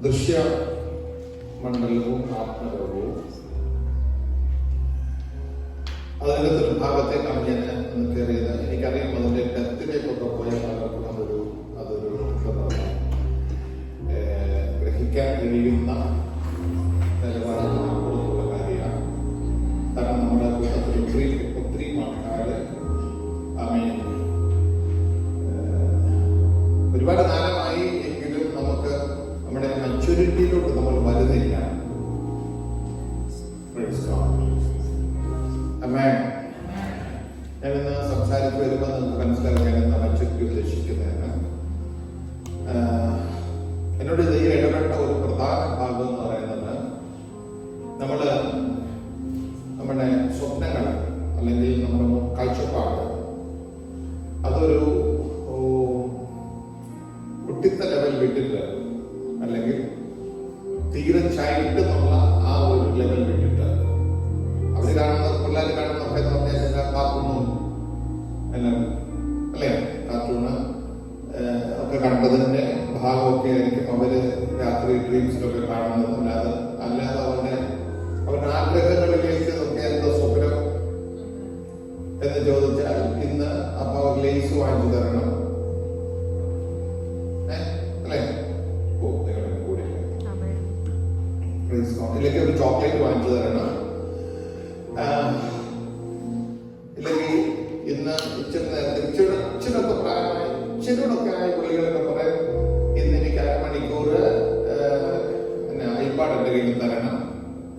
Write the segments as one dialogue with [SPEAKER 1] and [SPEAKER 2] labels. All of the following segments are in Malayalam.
[SPEAKER 1] ദൃശ്യമണ്ഡലവും ആത്മലോകവും. അതിൻ്റെ ദുർഭാഗത്തേക്കാണ് ഞാൻ ഒന്ന് കയറിയത്. എനിക്കറിയാം അതിൻ്റെ ഡെപ്തിലേക്കൊക്കെ പോയാൽ പലർക്കും അതൊരു ഗ്രഹിക്കാൻ കഴിയുന്ന നിലവാരത്തിലുള്ള കാര്യമാണ്. കാരണം നമ്മുടെ കൂട്ടത്തിൽ ഒത്തിരി ആൾക്കാർ ഒരുപാട് കാലമായി എങ്കിലും നമുക്ക് നമ്മുടെ മെച്യൂരിറ്റിയിലോട്ട് നമ്മൾ വരുന്നില്ല. ഞാനിന്ന് സംസാരിച്ച് വരുമ്പോൾ നിങ്ങൾക്ക് മനസ്സിലാക്കാൻ എന്ന മെച്യൂരിറ്റി ഉദ്ദേശിക്കുന്നതിന് എന്നോട് ഇത് ഇടപെട്ട ഒരു പ്രധാന ഭാഗം എന്ന് പറയുന്നത് നമ്മുടെ സ്വപ്നങ്ങൾ അല്ലെങ്കിൽ നമ്മുടെ കാഴ്ചപ്പാട് അതൊരു കുട്ടിത്ത ലെവൽ വിട്ടിട്ട് അല്ലെങ്കിൽ തീരെ ചൈൽഡ് എന്നുള്ള ആ ഒരു ലെവൽ വിട്ടിട്ട് അവർ കാണുന്ന പിള്ളേർ കാണുന്നൊക്കെ എന്ന് പറഞ്ഞാൽ കാർട്ടൂണും എല്ലാം അല്ലേ, കാർട്ടൂണ് ഒക്കെ കണ്ടതിന്റെ ഭാഗമൊക്കെ ആയിരിക്കും അവര് രാത്രി ഡ്രീംസിലൊക്കെ കാണുന്നത്. അല്ലാതെ അവരുടെ ആഗ്രഹങ്ങളിലേക്ക് ഒക്കെ എന്താ സ്വപ്നം എന്ന് ചോദിച്ചാൽ ഇന്ന് അപ്പൊ അവർ ലേസ് വാങ്ങിച്ചു തരണം, അല്ലേ, നിങ്ങളുടെ കൂടെ ഇല്ലെങ്കിൽ ഒരു ചോക്ലേറ്റ് വാങ്ങിച്ചു തരണം, ഇല്ലെങ്കിൽ ഇന്ന് ഇച്ചിരൊക്കെ പ്രായമായി ഇച്ചിരൂടൊക്കെ ആയ പുള്ളികളൊക്കെ പറയും ഇന്ന് എനിക്ക് അരമണിക്കൂർ ഐപാഡ് എൻ്റെ കയ്യിൽ തരണം,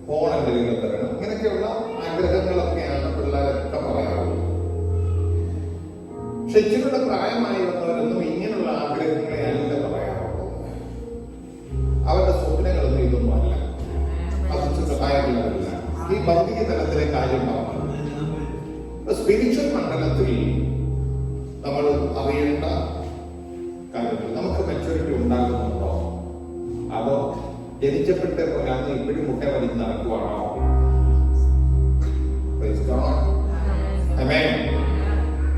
[SPEAKER 1] ഫോൺ എൻ്റെ കയ്യിൽ തരണം. ഇങ്ങനെയൊക്കെയുള്ള ആഗ്രഹങ്ങളൊക്കെയാണ് പിള്ളേരൊക്കെ പറയാറുള്ളത്. പക്ഷെ ഇച്ചിരൂടെ പ്രായമായി വന്നവരൊന്നും ഇങ്ങനെയുള്ള ആഗ്രഹങ്ങളെ അല്ല പറയാറുള്ളത്. അവരുടെ സ്വപ്നങ്ങളൊന്നും ഇതൊന്നും അല്ല, അത് പ്രായമുള്ളവരല്ല. ഈ ഭൗതിക തലത്തിലെ കാര്യം പറഞ്ഞു. സ്പിരിച്വൽ മണ്ഡലത്തിൽ നമ്മൾ അറിയേണ്ട കാര്യങ്ങൾ നമുക്ക് മെച്യൂരിറ്റി ഉണ്ടാകുന്നുണ്ടോ, അതോ ജനിച്ചപ്പെട്ട പോരാന്ന് ഇപ്പോഴും മുട്ട വലിച്ച് നടക്കുവാണോ?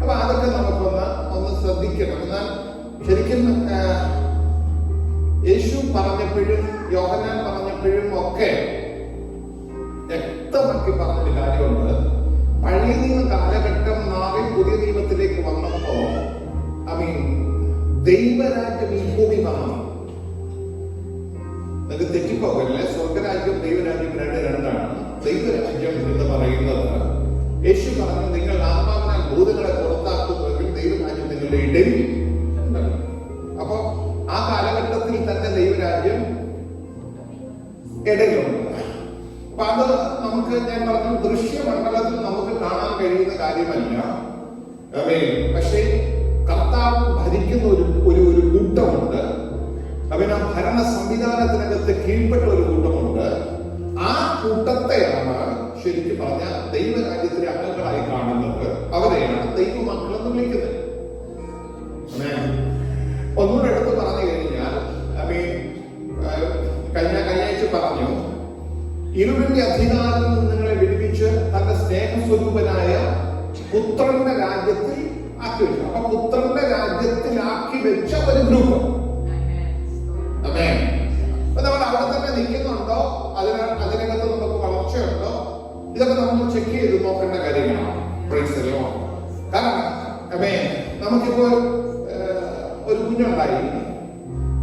[SPEAKER 1] അപ്പൊ അതൊക്കെ നമുക്കൊന്ന് ശ്രദ്ധിക്കണം. എന്നാൽ ശരിക്കും യേശു പറഞ്ഞപ്പോഴും യോഹന്നാൻ പറഞ്ഞപ്പോഴും ഒക്കെ വ്യക്തമാക്കി പറഞ്ഞൊരു കാര്യമുണ്ട്. പഴയ നിയമ കാലഘട്ടം മാറി പുതിയ നിയമത്തിലേക്ക് വന്നപ്പോ ദൈവരാജ്യം ഈ ഭൂമി വന്നു. നിങ്ങൾക്ക് തെറ്റിപ്പോകല്ലേ, സ്വർഗരാജ്യം ദൈവരാജ്യം രണ്ടാണ്. ദൈവരാജ്യം എന്ന് പറയുന്നത് യേശു പറഞ്ഞു, നിങ്ങൾ ആത്മാവിനാൽ ഭൂതങ്ങളെ പുറത്താക്കുന്നുവെങ്കിൽ ദൈവരാജ്യം നിങ്ങളുടെ ഇടയിൽ ഉണ്ടല്ലോ. അപ്പൊ ആ കാലഘട്ടത്തിൽ തന്നെ ദൈവരാജ്യം ഇടയിലുണ്ട്. അപ്പൊ അത് നമുക്ക് ഞാൻ പറഞ്ഞു ദൃശ്യമണ്ഡലത്തിൽ നമുക്ക് കാണാൻ കഴിയുന്ന കാര്യമല്ല. പക്ഷേ കർത്താവ് ഭരിക്കുന്ന ഒരു കൂട്ടമുണ്ട്. അവന് ഭരണ സംവിധാനത്തിനകത്ത് കീഴ്പ്പെട്ട ഒരു കൂട്ടമുണ്ട്. ആ കൂട്ടത്തെയാണ് ശരിക്കും പറഞ്ഞ ദൈവരാജ്യത്തിലെ അംഗങ്ങളായി കാണുന്നത്. അവരെയാണ് ദൈവമക്കൾ എന്ന് വിളിക്കുന്നത്. ഒന്നുകൂടെ എടുത്ത് പറഞ്ഞു കഴിഞ്ഞാൽ കഴിഞ്ഞാഴ്ച പറഞ്ഞു, ഇരുളിന്റെ അധികാരത്തിൽ നിന്ന് നിങ്ങളെ വിടുവിച്ച് തന്റെ സ്നേഹസ്വരൂപനായ പുത്രന്റെ രാജ്യത്തിൽ ആക്കി വെച്ചു. അപ്പൊ പുത്രന്റെ രാജ്യത്തിലാക്കി വെച്ച ഒരു ഗ്രൂപ്പ്. അപ്പൊ നമ്മൾ അവിടെ തന്നെ നിൽക്കുന്നുണ്ടോ, അതിനകത്ത് നമുക്ക് വളർച്ചയുണ്ടോ, ഇതൊക്കെ നമ്മൾ ചെക്ക് ചെയ്ത് നോക്കേണ്ട കാര്യങ്ങളാണ്. കാരണം നമുക്കിപ്പോ ഒരു കുഞ്ഞുണ്ടായി,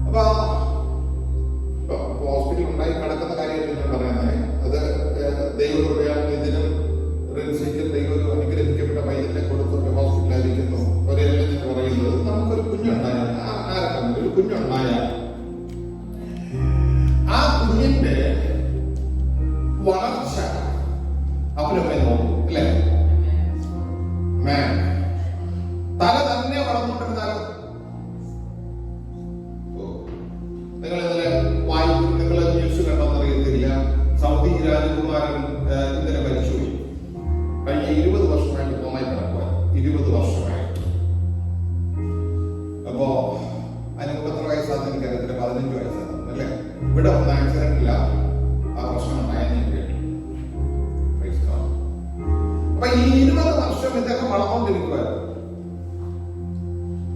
[SPEAKER 1] അപ്പൊ ഹോസ്പിറ്റലിൽ ഉണ്ടായി കിടക്കുന്ന കാര്യമല്ല ഞാൻ പറയുന്നത്. അത് ദൈവകൃപയാൽ ഇതിനും ദൈവം അനുഗ്രഹിക്കപ്പെട്ട പൈതലിനെ കൊടുത്തൊക്കെ ഹോസ്പിറ്റലായിരിക്കുന്നു. ഒരെല്ലാം ഞാൻ പറയുന്നത് നമുക്കൊരു കുഞ്ഞുണ്ടായാൽ ഒരു കുഞ്ഞുണ്ടായാൽ ആ കുഞ്ഞിന്റെ വളർച്ച അവരൊക്കെ നോക്കും, അല്ലേ? തല തന്നെ വളർന്നുകൊണ്ടിരുന്നാലും നിങ്ങൾ ന്യൂസ് കണ്ടെന്നറിയത്തില്ല. സൗദി രാജകുമാരൻ ഇന്നലെ മരിച്ചുപോയി. കഴിഞ്ഞ 20 വർഷമായിട്ട് കോമായി കിടക്കുക. 20 വർഷമായിട്ട്. അപ്പോ അതിന് എത്ര വയസ്സാന്ന് എനിക്കറിയത്തില്ല, 15 വയസ്സാണ് അല്ലേ? ഇവിടെ ഒന്നും ആക്സിഡന്റ് ഇല്ല, ആ പ്രശ്നം ഉണ്ടായെന്ന് ഞാൻ കേട്ടു. അപ്പൊ ഈ 20 വർഷം ഇതൊക്കെ വളർന്നുകൊണ്ടിരിക്കുവായിരുന്നു.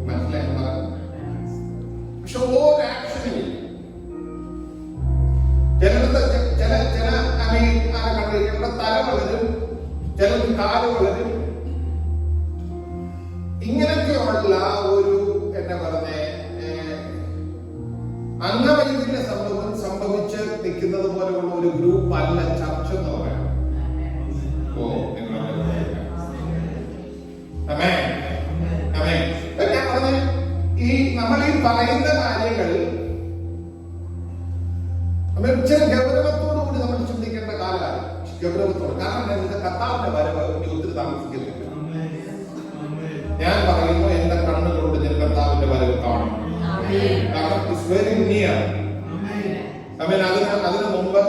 [SPEAKER 1] മനസ്സിലായി? പക്ഷെ ഓരോ ആക്ഷനിൽ ചിലരുടെ തല വളരും, ചിലർക്ക് കാല് വളരും. ഇങ്ങനെയൊക്കെയുള്ള ഒരു എന്നാ പറഞ്ഞേ അംഗവൈകല്യ സംഭവിച്ച് നിൽക്കുന്നത് പോലെയുള്ള ഒരു ഗ്രൂപ്പ് അല്ല ചർച്ച എന്ന് പറയാം. ഞാൻ പറഞ്ഞ ഈ നമ്മൾ ഈ പറയുന്ന കാര്യങ്ങൾ ചില ഗൗരവത്തോടു കൂടി നമ്മൾ ചിന്തിക്കേണ്ട കാലമാണ്. ഗൗരവത്തോട്, കാരണം എന്റെ കർത്താവിന്റെ വരവ് ഒത്തിരി താമസിക്കുന്നില്ല. ഞാൻ പറയുന്നു, എന്റെ കണ്ണുകളോട് ഞാൻ കർത്താവിന്റെ വരവ് കാണും. കാരണം ഇറ്റ്സ് വെരി നിയർ. അതിനു മുമ്പ്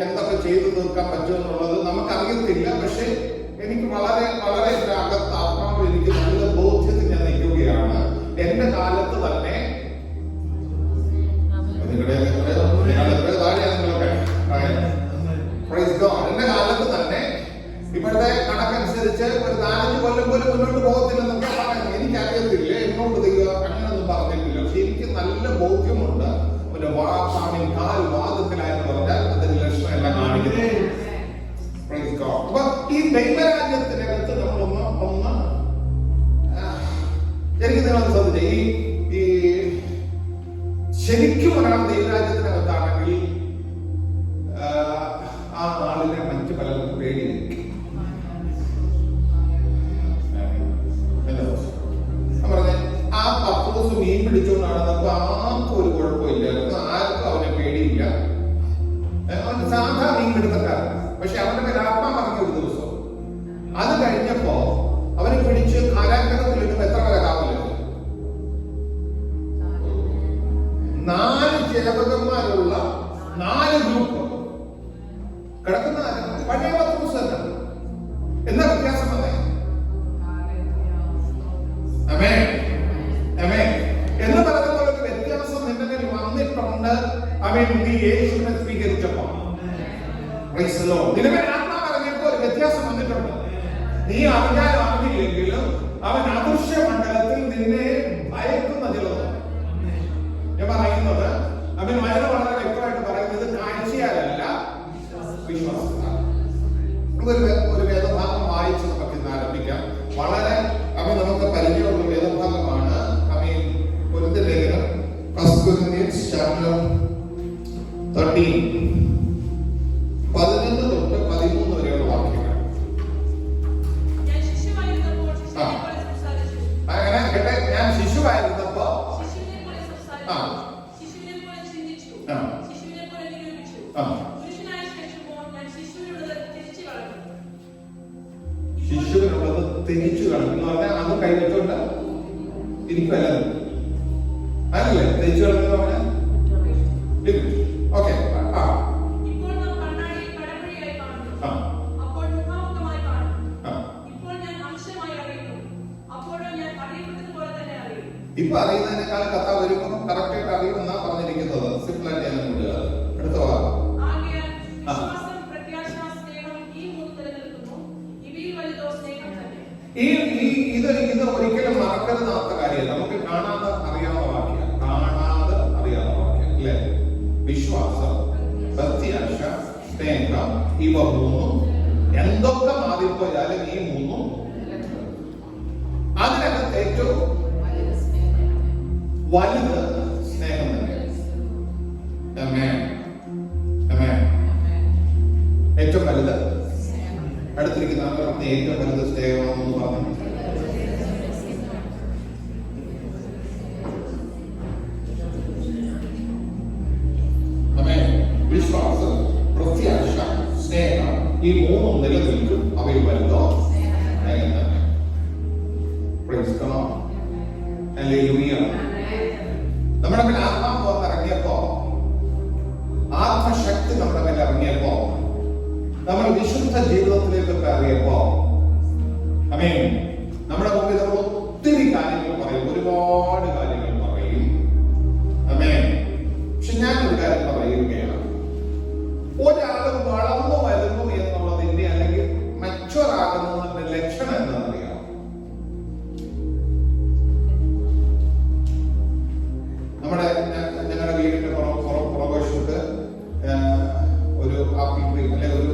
[SPEAKER 1] എന്തൊക്കെ ചെയ്തു തീർക്കാൻ പറ്റുമെന്നുള്ളത് നമുക്കറിയത്തില്ല. പക്ഷെ എനിക്ക് വളരെ വളരെ അകത്ത് ആത്മാവ് എനിക്ക് നല്ല ബോധ്യത്തിൽ ഞാൻ നിൽക്കുകയാണ്. എന്റെ കാലത്ത് തന്നെ എന്റെ കാലത്ത് തന്നെ ഇപ്പോഴത്തെ കണക്കനുസരിച്ച് ഒരു 4-5 കൊല്ലം പോലും മുന്നോട്ട് പോകത്തില്ലെന്നൊക്കെ പറയുന്നു. എനിക്കറിയത്തില്ല, എന്നോട് അങ്ങനെയൊന്നും പറഞ്ഞിട്ടില്ല. പക്ഷെ എനിക്ക് നല്ല ബോധ്യമുണ്ട്. ഒരു കാൽ വാദത്തിലായെന്ന് പറഞ്ഞാൽ അതിന്റെ ലക്ഷണം എല്ലാം കാണിക്കുന്നത്. അപ്പൊ ഈ ദൈവരാജ്യത്തിനകത്ത് നമ്മളൊന്ന് എനിക്ക് നിങ്ങൾ ശ്രദ്ധിച്ച ഈ ശരിക്കും ഒരാൾ ദൈവരാജ്യത്തിനകത്താണെങ്കിൽ ആ ആളിനെ മറ്റു പലർക്കും പേടിയായിരിക്കും. പറഞ്ഞ ആ 10 ദിവസം മീൻ പിടിച്ചുകൊണ്ടാണ് നമുക്ക് ആർക്കും ഒരു കുഴപ്പമില്ലായിരുന്നു. ആർക്കും അവനെ പേടിയില്ല. അവൻ സാധാ മീൻ പിടുത്തക്കാരൻ. പക്ഷെ അവന്റെ പേര് ആത്മാ പറഞ്ഞ ഒരു ദിവസം അത് കഴിഞ്ഞപ്പോ അവനെ പിടിച്ച് കാലാഗ്രഹത്തിലിട്ട് എത്ര വരെ കാവലുണ്ട്? 4 ചേവകന്മാരുള്ള 4 ഗ്രൂപ്പ് കിടക്കുന്ന പഴയ പത്രോസ് തന്നെ. എന്താ വ്യത്യാസം വന്നേ? എന്ന് പറയുന്ന പോലെ ഒരു വ്യത്യാസം നിന്റെ മേൽ വന്നിട്ടുണ്ട്. നീ യേശുവിനെ സ്വീകരിച്ചപ്പോ നിന്റെ മേൽ ആത്മാ പറഞ്ഞപ്പോ ഒരു വ്യത്യാസം വന്നിട്ടുണ്ട്. നീ അറിഞ്ഞാലും അറിഞ്ഞില്ലെങ്കിലും അവൻ അദൃശ്യ മണ്ഡലത്തിൽ നിന്നെ ഭയക്കുന്ന ചിലത്. ഞാൻ പറയുന്നത് അവൻ വളരെ വളരെ വ്യക്തമായിട്ട് പറയുന്നത് കാഴ്ചയാലല്ല, വിശ്വാസത്താൽ. ഒരു വേദഭാഗം വായിച്ച് നമുക്ക് ഇന്ന് ആരംഭിക്കാം. വളരെ നമുക്ക് പരിചയമുള്ള വേദഭാഗമാണ്. കൊരിന്ത്യർ ലേഖനം 1 Corinthians chapter 13 11 തൊട്ട് 13 വരെയുള്ള വാക്യങ്ങൾ. അങ്ങനെ കേട്ടെ, ഞാൻ ശിശുവായിരുന്നപ്പോ ശിശുവിനുള്ളത് തിരിച്ചു കളഞ്ഞു എന്ന് പറഞ്ഞാൽ അത് കൈവച്ചോണ്ട് ഇരിക്കുമല്ല, അതല്ലേ തിരിച്ചു കളഞ്ഞു പറഞ്ഞാൽ. ഓക്കെ, ഇപ്പൊ അറിയുന്നതിനേക്കാൾ കഥ വരുമ്പോൾ കറക്റ്റ് ആയിട്ട് അറിയുമെന്നാ പറഞ്ഞിരിക്കുന്നത്. സിമ്പിൾ ആയിട്ട് ഞാൻ വിടുക. അടുത്ത ഭാഗം. ഇത് ഒരിക്കലും മറക്കരുതാത്ത കാര്യമല്ല. നമുക്ക് കാണാതെ അറിയാവുന്ന വാക്യം, അല്ലേ? വിശ്വാസം, പ്രത്യാശ, സ്നേഹം, ഇവ 3 എന്തൊക്കെ മാറിപ്പോയാലും ഈ 3 അതിനകത്ത് ഏറ്റവും വലുത് സ്നേഹം തന്നെ. ഏറ്റവും വലുത് അടുത്തിരിക്കുന്ന ഏറ്റവും വലുത് സ്നേഹമാണെന്ന് പറഞ്ഞു. വിശ്വാസം, പ്രത്യാശ, സ്നേഹം, ഈ 3 നിലനിൽക്കും. അവയിൽ വലുതോ സ്നേഹം തന്നെ. നമ്മുടെ മേൽ ആത്മാവ് വന്നിറങ്ങിയപ്പോ, ആത്മശക്തി നമ്മുടെ മേൽ ഇറങ്ങിയപ്പോ, നമ്മൾ വിശുദ്ധ ജീവിതത്തിലേക്കൊക്കെ അറിയപ്പോ, നമ്മുടെ മുമ്പിൽ നമ്മൾ ഒത്തിരി കാര്യങ്ങൾ പറയും, ഒരുപാട് കാര്യങ്ങൾ പറയും. പക്ഷെ ഞാനൊരു കാര്യം പറയുകയാണ്. ഒരാൾ വളർന്നു വരുന്നു എന്നുള്ളതിന്റെ അല്ലെങ്കിൽ മച്ചുവർ ആകുന്നതിന്റെ ലക്ഷണം എന്താണെന്നറിയാം? ഞങ്ങളുടെ വീടിന്റെ പുറകുവശത്ത് ഒരു ആപ്പിൾ ട്രീ, അല്ലെങ്കിൽ ഒരു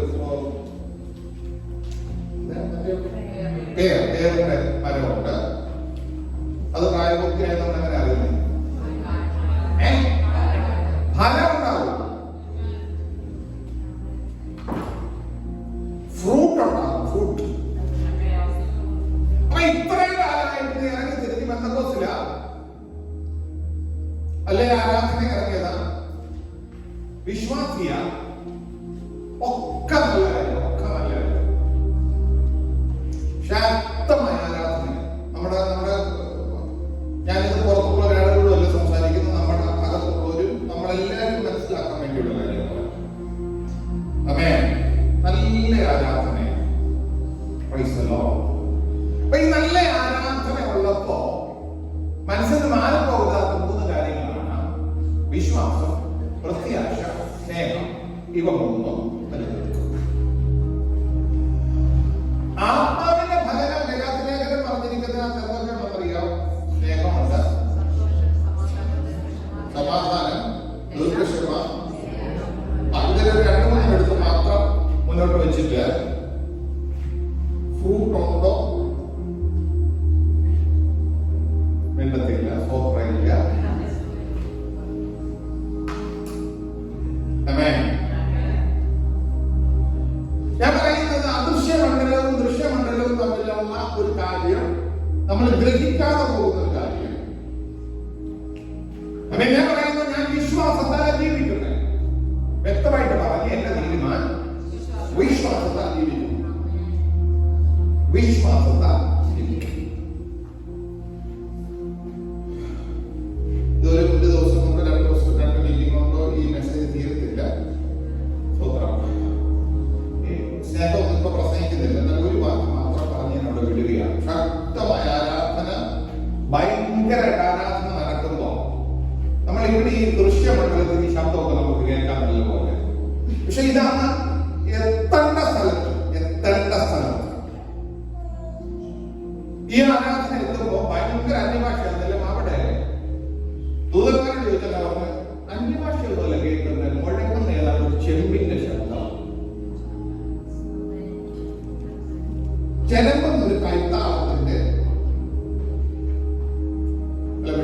[SPEAKER 1] സ്തുതിക്കുക, ഒക്കെ നല്ല കാര്യം, ഒക്കെ നല്ല കാര്യം. ശക്തമായ ആരാധന. നമ്മുടെ ഞാനിത് പുറത്തുള്ള ഒരാളോടും അല്ല സംസാരിക്കുന്നത്, നമ്മുടെ അകത്തുള്ളവരും നമ്മളെല്ലാവരും മനസ്സിലാക്കാൻ വേണ്ടിയുള്ള കാര്യമാണ്. ആമേൻ. നല്ല ആരാധനയാണ്. Praise the Lord. അപ്പൊ ഈ നല്ല ആരാധന ഉള്ളപ്പോ മനസ്സിന് മാറിപ്പോകാത്ത 3 കാര്യങ്ങളാണ്: വിശ്വാസം, പ്രത്യാശ, സ്നേഹം. ഇവ 3 നിലനിൽക്കും. ആത്മാവിന്റെ ഫലങ്ങൾ ഗലാത്യലേഖനം പറഞ്ഞിരിക്കുന്നതിനകത്ത് എന്തൊക്കെയാണെന്നറിയാം? സ്നേഹമുണ്ട്, സമാധാനം, ദീർഘക്ഷമ. അതിലൊരു 2-3 എടുത്ത് മാത്രം മുന്നോട്ട് വെച്ചിട്ട് ഫ്രൂട്ട് ഉണ്ടോ മിണ്ടത്തില്ല, സ്വപ്നയില്ല. ഞാൻ പറയുന്നത് അദൃശ്യമണ്ഡലവും ദൃശ്യമണ്ഡലവും തമ്മിലുള്ള ഒരു കാര്യം നമ്മൾ ഗ്രഹിക്കാതെ പോകുന്ന ഒരു കാര്യം. ഞാൻ പറയുന്നത് ഞാൻ വിശ്വാസത്താൽ ജീവിക്കുന്നത്. വ്യക്തമായിട്ട് പറഞ്ഞ് എന്റെ തീരുമാനം വിശ്വാസത്താൽ ജീവിക്കുന്നു. വിശ്വാസത്താൽ ജീവിക്കും. ഇതൊരു 1 ദിവസം കൊണ്ട് 2 ദിവസം 2 മീറ്റിംഗ് കൊണ്ടോ ഈ മെസ്സേജ് തീരത്തില്ല. സ്നേഹമൊന്നും ഇപ്പൊ പ്രസംഗിക്കുന്നില്ല. എന്നാൽ ഒരു വാക്ക് മാത്രം പറഞ്ഞ് ഞാൻ അവിടെ വിടുകയാണ്. ശക്തമായ ആരാധന, ഭയങ്കരമായിട്ട് ആരാധന നടക്കുമ്പോ നമ്മൾ ഇവിടെ ഈ ദൃശ്യമണ്ഡലത്തിൽ ഈ ശബ്ദമൊക്കെ നമുക്ക് കേൾക്കാൻ നല്ല പോലെ. പക്ഷെ ഇതാണ് എത്തേണ്ട സ്ഥലത്ത് ഈ ആരാധന എത്തുമ്പോ ഭയങ്കര അന്യഭാഷ. എന്തെല്ലാം അവിടെ ദൂതന്മാരോട് ചോദിച്ചാൽ പറഞ്ഞ് അന്യഭാഷയൊന്നുമല്ല കേൾക്കുന്നത്, മുഴങ്ങുന്ന ഏതാണ്ട് ഒരു ചെമ്പിന്റെ ശബ്ദം, ചെലമ്പുന്ന ഒരു കൈത്താളത്തിന്റെ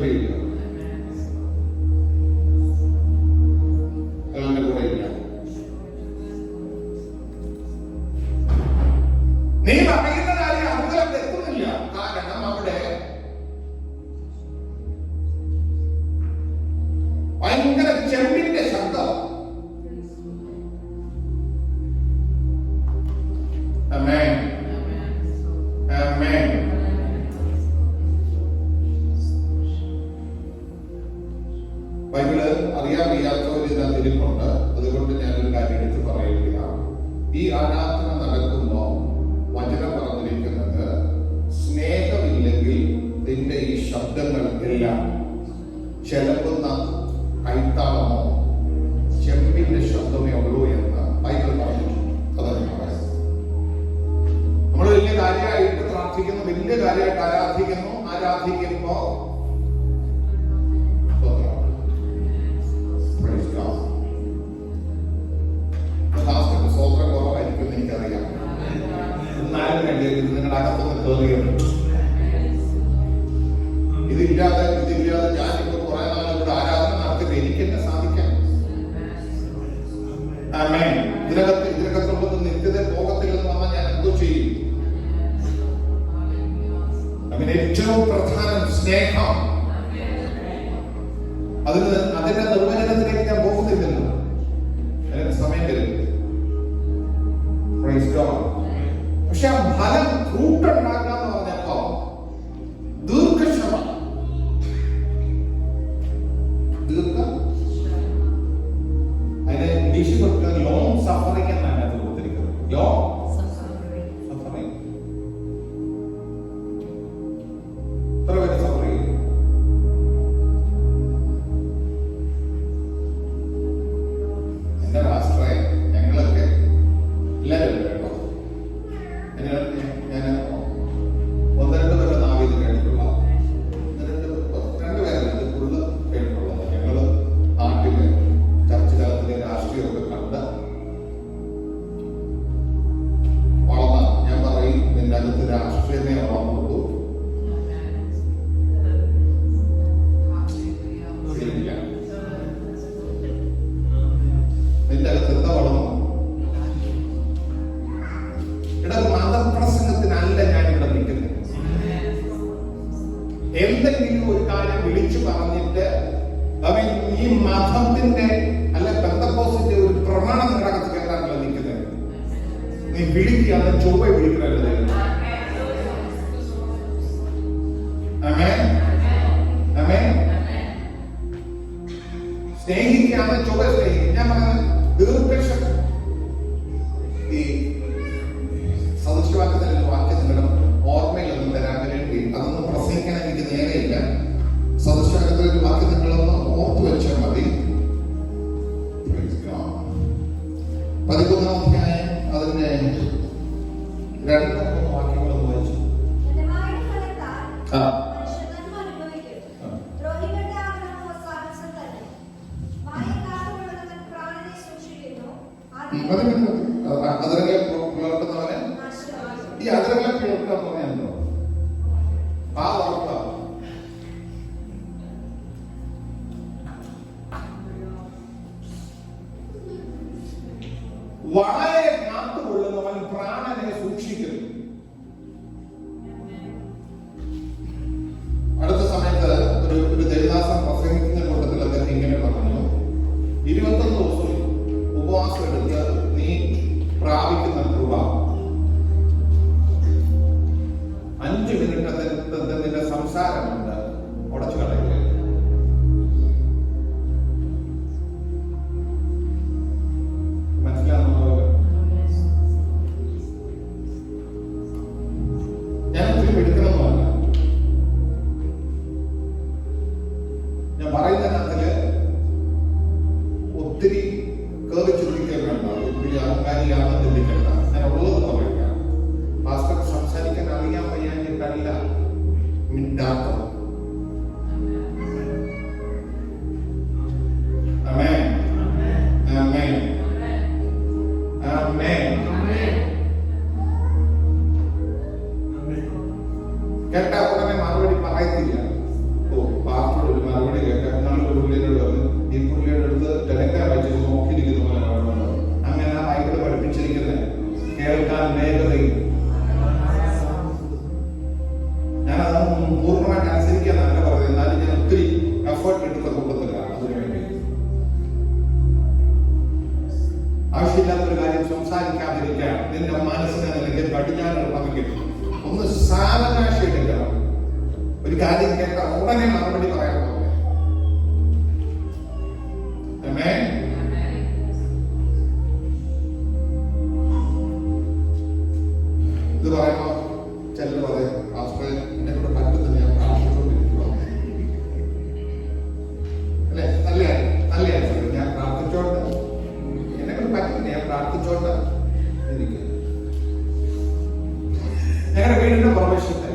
[SPEAKER 1] വിളിയില്ല. നീ പറയുന്ന കാര്യം അമ്പലം എത്തുന്നില്ല. കാരണം അവിടെ ഭയങ്കര ചെമ്പിന്റെ ശബ്ദം. ആമേൻ, ആമേൻ. ബൈബിള് അറിയാൻ വയ്യാത്തവർ ഇതിനകത്ത് ഇരിപ്പുണ്ട്. അതുകൊണ്ട് ഞാനൊരു കാര്യം എടുത്ത് പറയുകയാണ്. ഈ ആരാധന നടക്കുമ്പോ വചനം പറഞ്ഞിരിക്കുന്നത് സ്നേഹമില്ലെങ്കിൽ നിന്റെ ഈ ശബ്ദങ്ങൾ എല്ലാം ചെലമ്പുന്ന കൈത്താളമോ ചെമ്പിന്റെ ശബ്ദമേ ഉള്ളൂ എന്ന് ബൈബിൾ പറഞ്ഞിട്ടുണ്ട്. അതാണ് ഞാൻ പറയുന്നത്. നമ്മൾ വലിയ കാര്യമായിട്ട് പ്രാർത്ഥിക്കുന്നു, വലിയ കാര്യമായിട്ട് ആരാധിക്കുമ്പോ സ്വോത്രം കുറവായിരിക്കും എനിക്കറിയാം. എന്നാലും നിങ്ങളുടെ അകത്തൊന്ന് കയറിയുണ്ട്. ഇതില്ലാതെ ഞാനിപ്പോ കുറെ നാൾ ഇവിടെ ആരാധന നടത്തിയിട്ട് എനിക്ക് തന്നെ സാധിക്കാം. ആമേൻ. ഇതിനകത്തുള്ളത് നിത്യത പോകത്തില്ലെന്ന് പറഞ്ഞാൽ ഞാൻ എന്തോ ചെയ്യും? അങ്ങനെ ഏറ്റവും പ്രധാനം സ്നേഹം. അതിന്റെ നിർവചനത്തിലേക്ക് ഞാൻ പോകുന്നില്ലല്ലോ, അതിന് സമയം തരുന്നു. പക്ഷെ ആ ഫലം കൂട്ടുണ്ടാക്കാന്ന് പറഞ്ഞപ്പോ ദീർഘക്ഷമ, അതിനെ ഇംഗ്ലീഷിൽ കൊടുക്കുന്നത് ലോങ് സഫറിംഗ് എന്നാണ് അത് കൊടുത്തിരിക്കുന്നത്. Long suffering. എത്ര പേര് സഫർ ചെയ്യും? എന്റെ രാഷ്ട്രീയ ഞങ്ങളൊക്കെ എല്ലാവരും കേട്ടോ. ഞാൻ 1-2 പേരുടെ നാവിൽ കേട്ടിട്ടുള്ള 2 പേരല്ല, ഫുള്ള് കേട്ടിട്ടുള്ളത്. ഞങ്ങള് നാട്ടില് ചർച്ചിലകത്തിലെ രാഷ്ട്രീയമൊക്കെ കണ്ട് വളർന്ന. ഞാൻ പറയും, നിന്റെ അകത്ത് രാഷ്ട്രീയമേ വളർന്നുള്ളൂ. നിന്റെ അകത്ത് എന്താ വളർന്നു? മതപ്രസംഗത്തിനല്ല ഞാനിവിടെ നിൽക്കുന്നത്. എന്തെങ്കിലും ഒരു കാര്യം വിളിച്ചു പറഞ്ഞിട്ട് ഈ മതത്തിന്റെ അല്ല പെന്തക്കോസ്തിന്റെ ഒരു ദൈവത്തെ സ്നേഹിക്കും. ഞാൻ പറഞ്ഞത് ദീർഘക്ഷം ഈ സദൃശവാക്യത്തിലെ വാക്യം നിങ്ങളുടെ ഓർമ്മയിലൊന്നും തരാൻ വേണ്ടി അതൊന്നും പ്രസംഗിക്കാൻ എനിക്ക് നേരെയില്ല. സദൃശവാക്യത്തിലെ ഒരു വാക്യം നിങ്ങളൊന്ന് ഓർത്തു വെച്ചാൽ മതി. 11-ാം അധ്യായം അതിന്റെ 2-3 വാക്യങ്ങളൊന്ന് വായിച്ചു. അതിരകളെ പുലർത്തുന്നവനെ ഈ അതിരകളെ പുലർത്തുക എന്ന് പറഞ്ഞാൽ എന്തോ ആ വാർത്ത വളരെ കാത്തുകൊള്ളുന്നവൻ പ്രാണനെ സൂക്ഷിക്കുന്നു. അടുത്ത സമയത്ത് ഒരു ദേവദാസൻ പ്രസംഗിക്കുന്ന കൂട്ടത്തിൽ അദ്ദേഹം ഇങ്ങനെ പറഞ്ഞു, 21 ദിവസം ഉപവാസം എടുത്ത് നീ പ്രാപിക്കുന്ന കൃപ 5 മിനിറ്റ് നിന്റെ സംസാരമുണ്ട് ഉടച്ചു കളയില്ല. മനസ്സിലാകുന്നല്ലോ? ഞാൻ ഒത്തിരി എടുക്കണമെന്നല്ല, ഞാൻ പറയുന്നതിനകത്തില് ഒത്തിരി കേറി ചിന്തിക്കേണ്ട, ഒത്തിരി അഹങ്കാരിയാണെന്ന് ചിന്തിക്കേണ്ട. ഞാൻ ഉള്ളത് പറയില്ല. പാസ്റ്റർ സംസാരിക്കാൻ അറിയാൻ വയ്യാഞ്ഞിട്ടല്ല മിണ്ടാത്തത്. ആമേൻ, ആമേൻ, ആമേൻ. കേട്ട ഉടനെ മറുപടി പറയത്തില്ല. ഓ, പാസ്റ്റർ ഒരു മറുപടി കേട്ട ഒരു പുള്ളിയോട് വന്ന് ഈ പുള്ളിയുടെ അടുത്ത് ജനക്കാർ വെച്ച് നോക്കിയിരിക്കുന്ന പോലെ അങ്ങനെ ആ ബൈബിള് പഠിപ്പിച്ചിരിക്കുന്നത് കേൾക്കാൻ വേഗതയും. ഞാനത് പൂർണ്ണമായിട്ട് അനുസരിക്കാൻ നല്ല പറയുന്നത്, എന്നാലും ഞാൻ ഒത്തിരി എഫേർട്ട് എടുത്ത കൂട്ടത്തില്ല. അതിനുവേണ്ടി ആവശ്യമില്ലാത്തൊരു കാര്യം സംസാരിക്കാതിരിക്കാൻ നിന്റെ മനസ്സിനെ നിനക്ക് കടിഞ്ഞാണിടണമെങ്കിൽ ഒന്ന് സാവകാശം എടുക്കണം. ഒരു കാര്യം കേട്ട ഉടനെ മറുപടി പറയാൻ പോലെ. ഇത് പറയുമ്പോ ചിലർ പറയും, എന്നെ കൂടെ പറ്റുന്ന ഞാൻ പ്രാർത്ഥിച്ചുകൊണ്ടിരിക്കുക അല്ലെ? നല്ല ഞാൻ പ്രാർത്ഥിച്ചോണ്ട് എന്നെ കൊണ്ട് പറ്റുന്ന ഞാൻ പ്രാർത്ഥിച്ചോണ്ട് ഇരിക്കുക. ഞങ്ങളുടെ വീടിന്റെ പ്രവേശത്തെ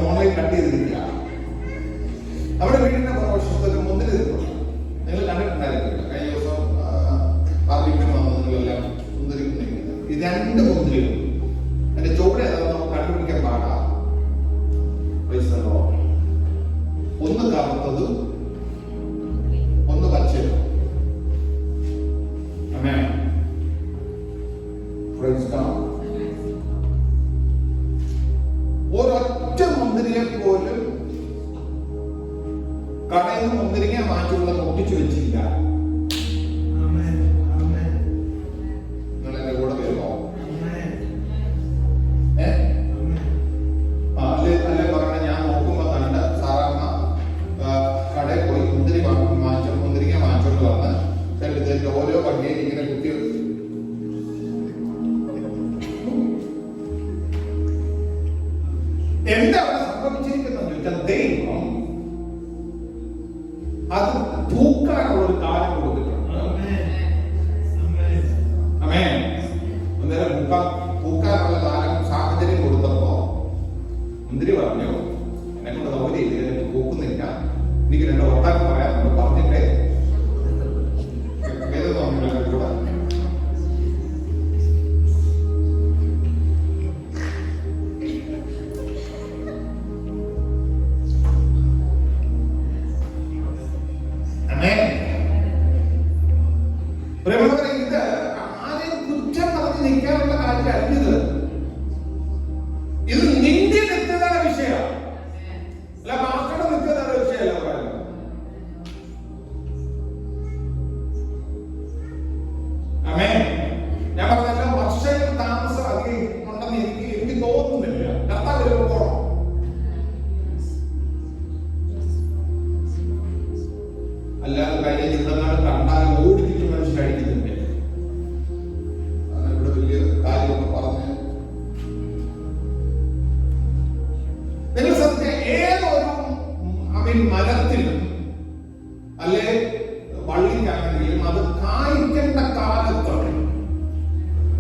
[SPEAKER 1] ഓൺലൈൻ കട്ട് ചെയ്തിരിക്കുക. അവിടെ വീടിന്റെ പ്രവേശത്തിൽ മുന്തിരി നിൽക്കുന്നു. നിങ്ങൾ കണ്ടിട്ടുണ്ടായിരിക്കില്ല. കഴിഞ്ഞ ദിവസം പാർലിമെന്റ് വന്ന് നിങ്ങളെല്ലാം മുന്തിരി നിൽക്കുന്നത്. ഈ 2 മുന്തിരികൾ അതിന്റെ ചുവടെ നമുക്ക് കണ്ടുപിടിക്കാൻ പാടാ. ഒന്ന് കറുത്തതും ഒന്ന് പച്ചയും. ഒരൊറ്റ മുന്തിരിയെ പോലും കടയിൽ നിന്ന് മുന്തിരിങ്ങ മാറ്റിയുള്ള ഒട്ടിച്ചു വെച്ചില്ല. നിങ്ങൾ എന്റെ കൂടെ വരുമോ? അല്ലേ പറഞ്ഞ ഞാൻ നോക്കുമ്പോ കണ്ട് സാധാരണ കടയിൽ പോയി മുന്തിരിങ്ങ മാറ്റോണ്ട് വന്ന് ചെറുതിന്റെ ഓരോ വണ്ടിയും ഇങ്ങനെ കുത്തി എന്താ അവിടെ സംഭവിച്ചിരിക്കുന്നത് ചോദിച്ചാൽ ദൈവം അത് തൂക്കാനുള്ള ഒരു കാലം കൊടുത്തിട്ടുണ്ട്. ആമേൻ. അന്നേരം തൂക്കാനുള്ള കാലം സാഹചര്യം കൊടുത്തപ്പോ മുന്തിരി പറഞ്ഞു, എന്നെ കൊണ്ട് സൗകര്യം എനിക്ക് തൂക്കുന്നില്ല, എനിക്ക് 2 വർത്താനം പറയാനുണ്ട്, പറഞ്ഞിട്ടേ കൂടെ ഇത് ആരെയും കുറ്റം പറഞ്ഞ് നിൽക്കാനുള്ള കാര്യമല്ല. ഇത് നിന്റെ നിത്യതയുടെ വിഷയമാണ്, അല്ല മാസ്റ്ററുടെ നിത്യതയുടെ വിഷയമല്ല പറയുന്നത്. പ്ലാവിൽ മരത്തിലും അല്ലെ വള്ളിക്കാണെങ്കിലും അത് കായ്ക്കേണ്ട കാലത്ത്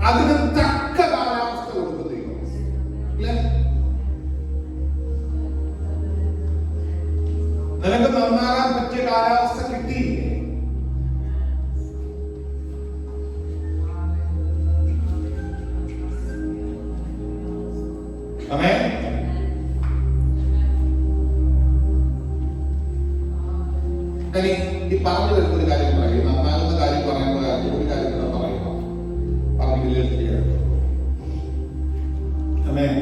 [SPEAKER 1] അതിന് തക്ക കാലാവസ്ഥ കൊടുക്കുന്നു അല്ലേ? നിനക്ക് നന്നാകാൻ പറ്റിയ കാലാവസ്ഥ കിട്ടിയില്ലേ? ആമേൻ. ഇനി ഈ പറഞ്ഞു വരുന്ന ഒരു കാര്യം പറയും, നന്നാകുന്ന കാര്യം പറയുമ്പോൾ ഒരു കാര്യം കൂടെ പറയുക, പറഞ്ഞില്ലേ? ആമേൻ.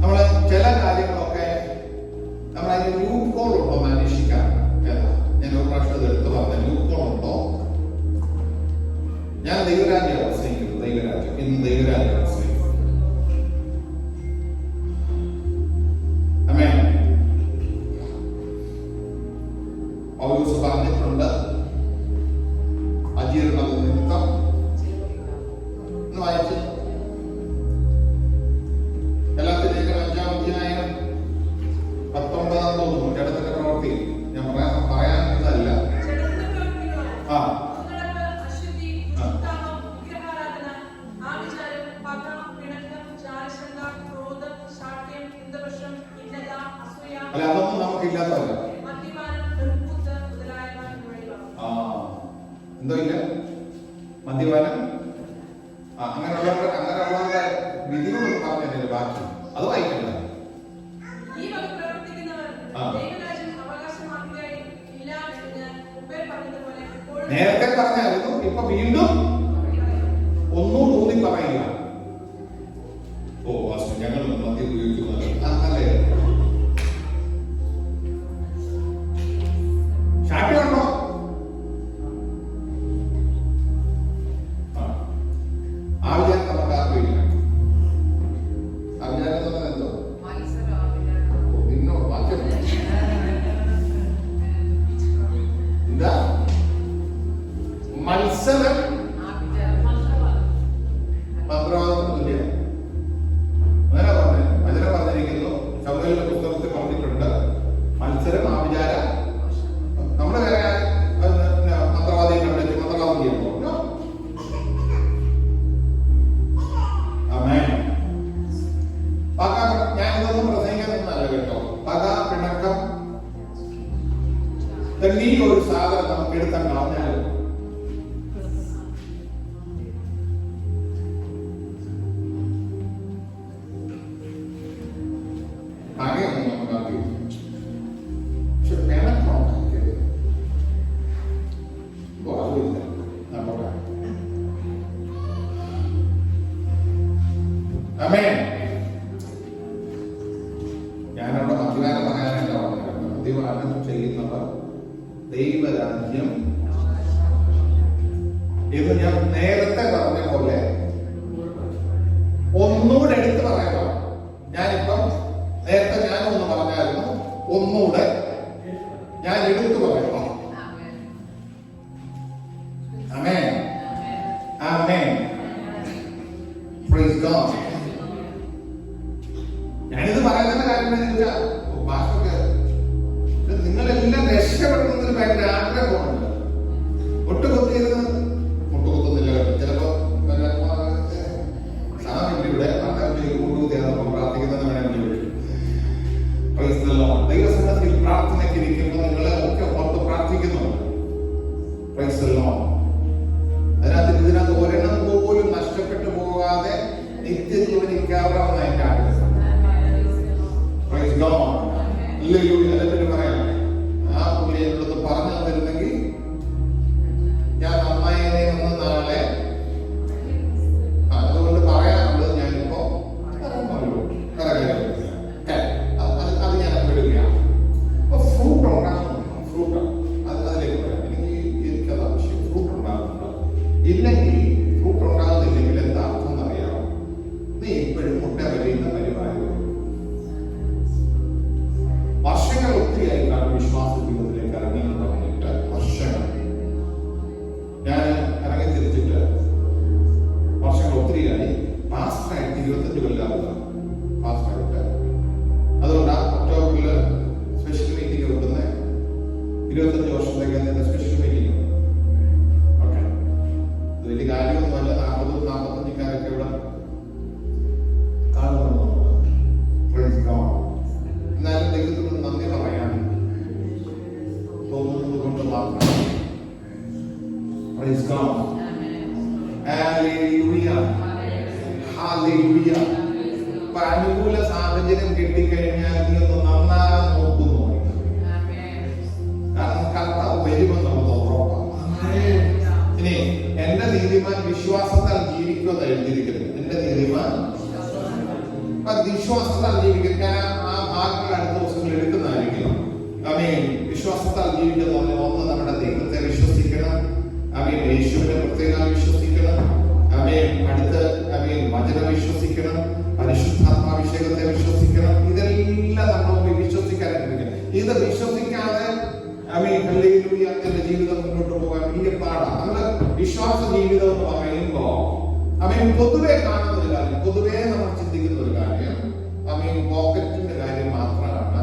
[SPEAKER 1] നമ്മള് ചില കാര്യങ്ങളൊക്കെ നമ്മളതിന് ലൂപ്പ് ഹോൾ ഉണ്ടോ എന്ന് അന്വേഷിക്കാം. ഞാൻ ഒരു പ്രാവശ്യം എടുത്ത് പറഞ്ഞ ലൂപ്പ് ഹോൾ ഉണ്ടോ? ഞാൻ ദൈവരാജ്യം അവസാനിക്കുന്നു. ദൈവരാജ്യം ഇന്ന് ദൈവരാജ്യം അവസാനിക്കുന്നു. ആമേൻ. പൗലോസ് പറഞ്ഞിട്ടുണ്ട്, അജീർണത നിമിത്തം വായിച്ചു എല്ലാത്തിലേക്ക് 5-ാം അധ്യായം 19 തോന്നുന്നു. ജഡത്തിന്റെ പ്രവൃത്തി ഞാൻ പറയാനല്ല. ആ അല്ല, അതൊന്നും നമുക്കില്ലാത്തതല്ല. എന്തോ ഇല്ല, മദ്യപാനം, അങ്ങനെയുള്ളവരുടെ വിധികളൊന്നും പറഞ്ഞില്ല. ബാക്കി അത് വായിക്കണ്ട. നേരത്തെ പറഞ്ഞായിരുന്നു, ഇപ്പൊ വീണ്ടും ഒന്നുകൂടി ഊന്നി പറയുക. ഓ വാസ്തു ഞങ്ങൾ മദ്യം ഉപയോഗിക്കുന്നത് അല്ലേ? ഷാപ്പിയുണ്ടോ? ആവിചാരം നമുക്ക് ആർക്കും ഇല്ല. ആവിചാരം എന്ന് പറഞ്ഞാൽ എന്തോ നിന്നോ വാക്യം എന്താ മത്സരം മന്ത്രവാദത്തില്ല. അങ്ങനെ പറഞ്ഞു വചനം പറഞ്ഞിരിക്കുന്നു. ശബരിമല പുസ്തകത്തിൽ പറഞ്ഞിട്ടുണ്ട് മത്സരം ആവിചാരം. നമ്മുടെ വേറെ മന്ത്രവാദികൾ മന്ത്രവാദം ചെയ്യുമ്പോൾ ഞാനിതൊന്നും പ്രസംഗിക്കാൻ നിന്നല്ല കേട്ടോ. പക പിണക്കം തന്നെ ഒരു സാധനം നമുക്ക് എടുത്താൽ കളഞ്ഞാൽ അങ്ങനെയൊന്നും നമുക്ക് ആദ്യം. പക്ഷെ പിണക്കം അതില്ല നമ്മുടെ. ആമേൻ. ഞാനവിടെ മദ്യപാനം പറയാനല്ല പറഞ്ഞത്. മദ്യപാനം ചെയ്യുന്നവർ ദൈവരാജ്യം ഇത് ഞാൻ നേരത്തെ പറഞ്ഞ പോലെ ഒന്നുകൂടെ എടുത്ത് പറയാം. ഞാനിപ്പം നേരത്തെ ഞാനൊന്ന് പറഞ്ഞായിരുന്നു, ഒന്നുകൂടെ ഞാൻ എടുത്തു പറയണം. ആമേൻ. ആമേൻ. Praise God. ഞാനിത് പറയുന്ന കാര്യം എന്താ വെച്ചാൽ നിങ്ങളെല്ലാം രക്ഷപ്പെടുന്നതിന് ഭയങ്കര ആഗ്രഹമുണ്ട്. മുട്ടുകുത്തിയിരുന്ന് മുട്ടുകുത്തുന്നില്ല. ചിലപ്പോ സാമിയുടെ പ്രാർത്ഥിക്കുന്നത് ദൈവസന്നിധിയിൽ പ്രാർത്ഥനയ്ക്ക് ഇരിക്കുമ്പോൾ നിങ്ങളെ ഒക്കെ ഓർത്ത് പ്രാർത്ഥിക്കുന്നുണ്ട്. ഇതിനകത്ത് ഒരെണ്ണം പോലും നഷ്ടപ്പെട്ടു പോകാതെ നിത്യജീവനിക്കാവണമെന്ന് എന്റെ ആഗ്രഹം. എല്ലാവരും പറയാം, ആ പുള്ളി എന്നോട് പറഞ്ഞു തന്നിരുന്നെങ്കിൽ ഞാൻ നന്നായി ഒന്ന് നാളെ. അതുകൊണ്ട് പറയാനുള്ളത് ഞാനിപ്പോ അത് ഞാൻ വിടുകയാണ്. അപ്പൊ ഫ്രൂട്ട് ഉണ്ടാകുന്നു. ഫ്രൂട്ട് അതിലേക്ക് പറയാം. എനിക്കത് ആവശ്യം. ഫ്രൂട്ട് ഉണ്ടാകുന്നുണ്ടോ? ഇല്ലെങ്കിൽ ഫ്രൂട്ട് ഉണ്ടാകുന്നില്ലെങ്കിൽ എന്താ അർത്ഥം എന്നറിയാമോ? നീ ഇപ്പോഴും മുട്ട വരെയുന്ന പരിപാടി 25 വർഷത്തേക്ക് അതിന്റെ സ്പെഷ്യൽ മീറ്റിംഗ്. ഓക്കെ, ഇത് വലിയ കാര്യമൊന്നുമല്ല. 40-45 ഇവിടെ കാണുന്നുണ്ട്. എന്നാലും ദൈവത്തിനോട് നന്ദി പറയാൻ തോന്നുന്നത് കൊണ്ട് മാത്രം. Praise God. Hallelujah. Hallelujah. ഇപ്പൊ അനുകൂല സാഹചര്യം കിട്ടിക്കഴിഞ്ഞാൽ നീ ഒന്ന് നന്നാകാൻ നോക്കുന്നു. കാരണം കർത്താവ് വരുമെന്ന് നമുക്ക് ഉറപ്പാണ്. ഇനി എന്റെ നീതിമാൻ വിശ്വാസത്താൽ ജീവിക്കുമെന്ന് എഴുതിയിരിക്കുന്നു. എന്റെ നീതിമാൻ വിശ്വാസത്താൽ ജീവിക്കും. ഞാൻ ആ ഭാഗങ്ങൾ അടുത്ത ദിവസങ്ങൾ എടുക്കുന്നതായിരിക്കും. വിശ്വാസത്താൽ ജീവിക്കുന്ന ഒന്ന് നമ്മുടെ ദൈവത്തെ വിശ്വസിക്കണം. യേശുവിനെ പ്രത്യേകം വിശ്വസിക്കണം. അടുത്ത് വചനം വിശ്വസിക്കണം. പരിശുദ്ധാത്മാഭിഷേകത്തെ വിശ്വസിക്കണം. ഇതെല്ലാം നമ്മൾ വിശ്വസിക്കാൻ ശ്രമിക്കണം. ഇത് വിശ്വസിക്കാതെ എന്റെ ജീവിതം മുന്നോട്ട് പോകാൻ വലിയ പാടാണ്. നമ്മുടെ വിശ്വാസ ജീവിതം എന്ന് പറയുമ്പോ പൊതുവെ കാണുന്ന ഒരു കാര്യം, പൊതുവെ നമ്മൾ ചിന്തിക്കുന്ന ഒരു കാര്യം പോക്കറ്റിന്റെ കാര്യം മാത്രമാണ്.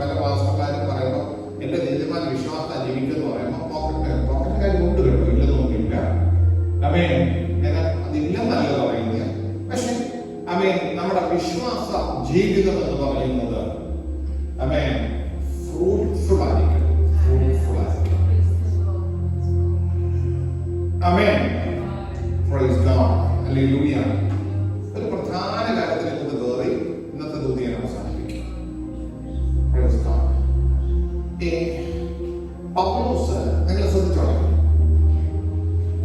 [SPEAKER 1] പല വാസ്തവക്കാരും പറയുമ്പോൾ എന്റെ നീതിമാൻ വിശ്വാസ ജീവിക്കുന്ന പറയുമ്പോൾ പോക്കറ്റ് കാര്യം കൊണ്ട് കേട്ടോ, ഇല്ലെന്നൊന്നുമില്ല. അതില്ലെന്നല്ല പറയുന്നത്. പക്ഷെ നമ്മുടെ വിശ്വാസ ജീവിതം എന്ന് പറയുന്നത് ഫ്രൂട്ട്ഫുൾ ആയിരിക്കണം. Praise God. Hallelujah. ഒരു പ്രധാന കാര്യത്തിലേക്ക് കയറി ഇന്നത്തെ ദൂതി ഞാൻ അവസാനിപ്പിക്കും. Praise God. പൗലോസ്, നിങ്ങൾ ശ്രദ്ധിച്ചോളാം,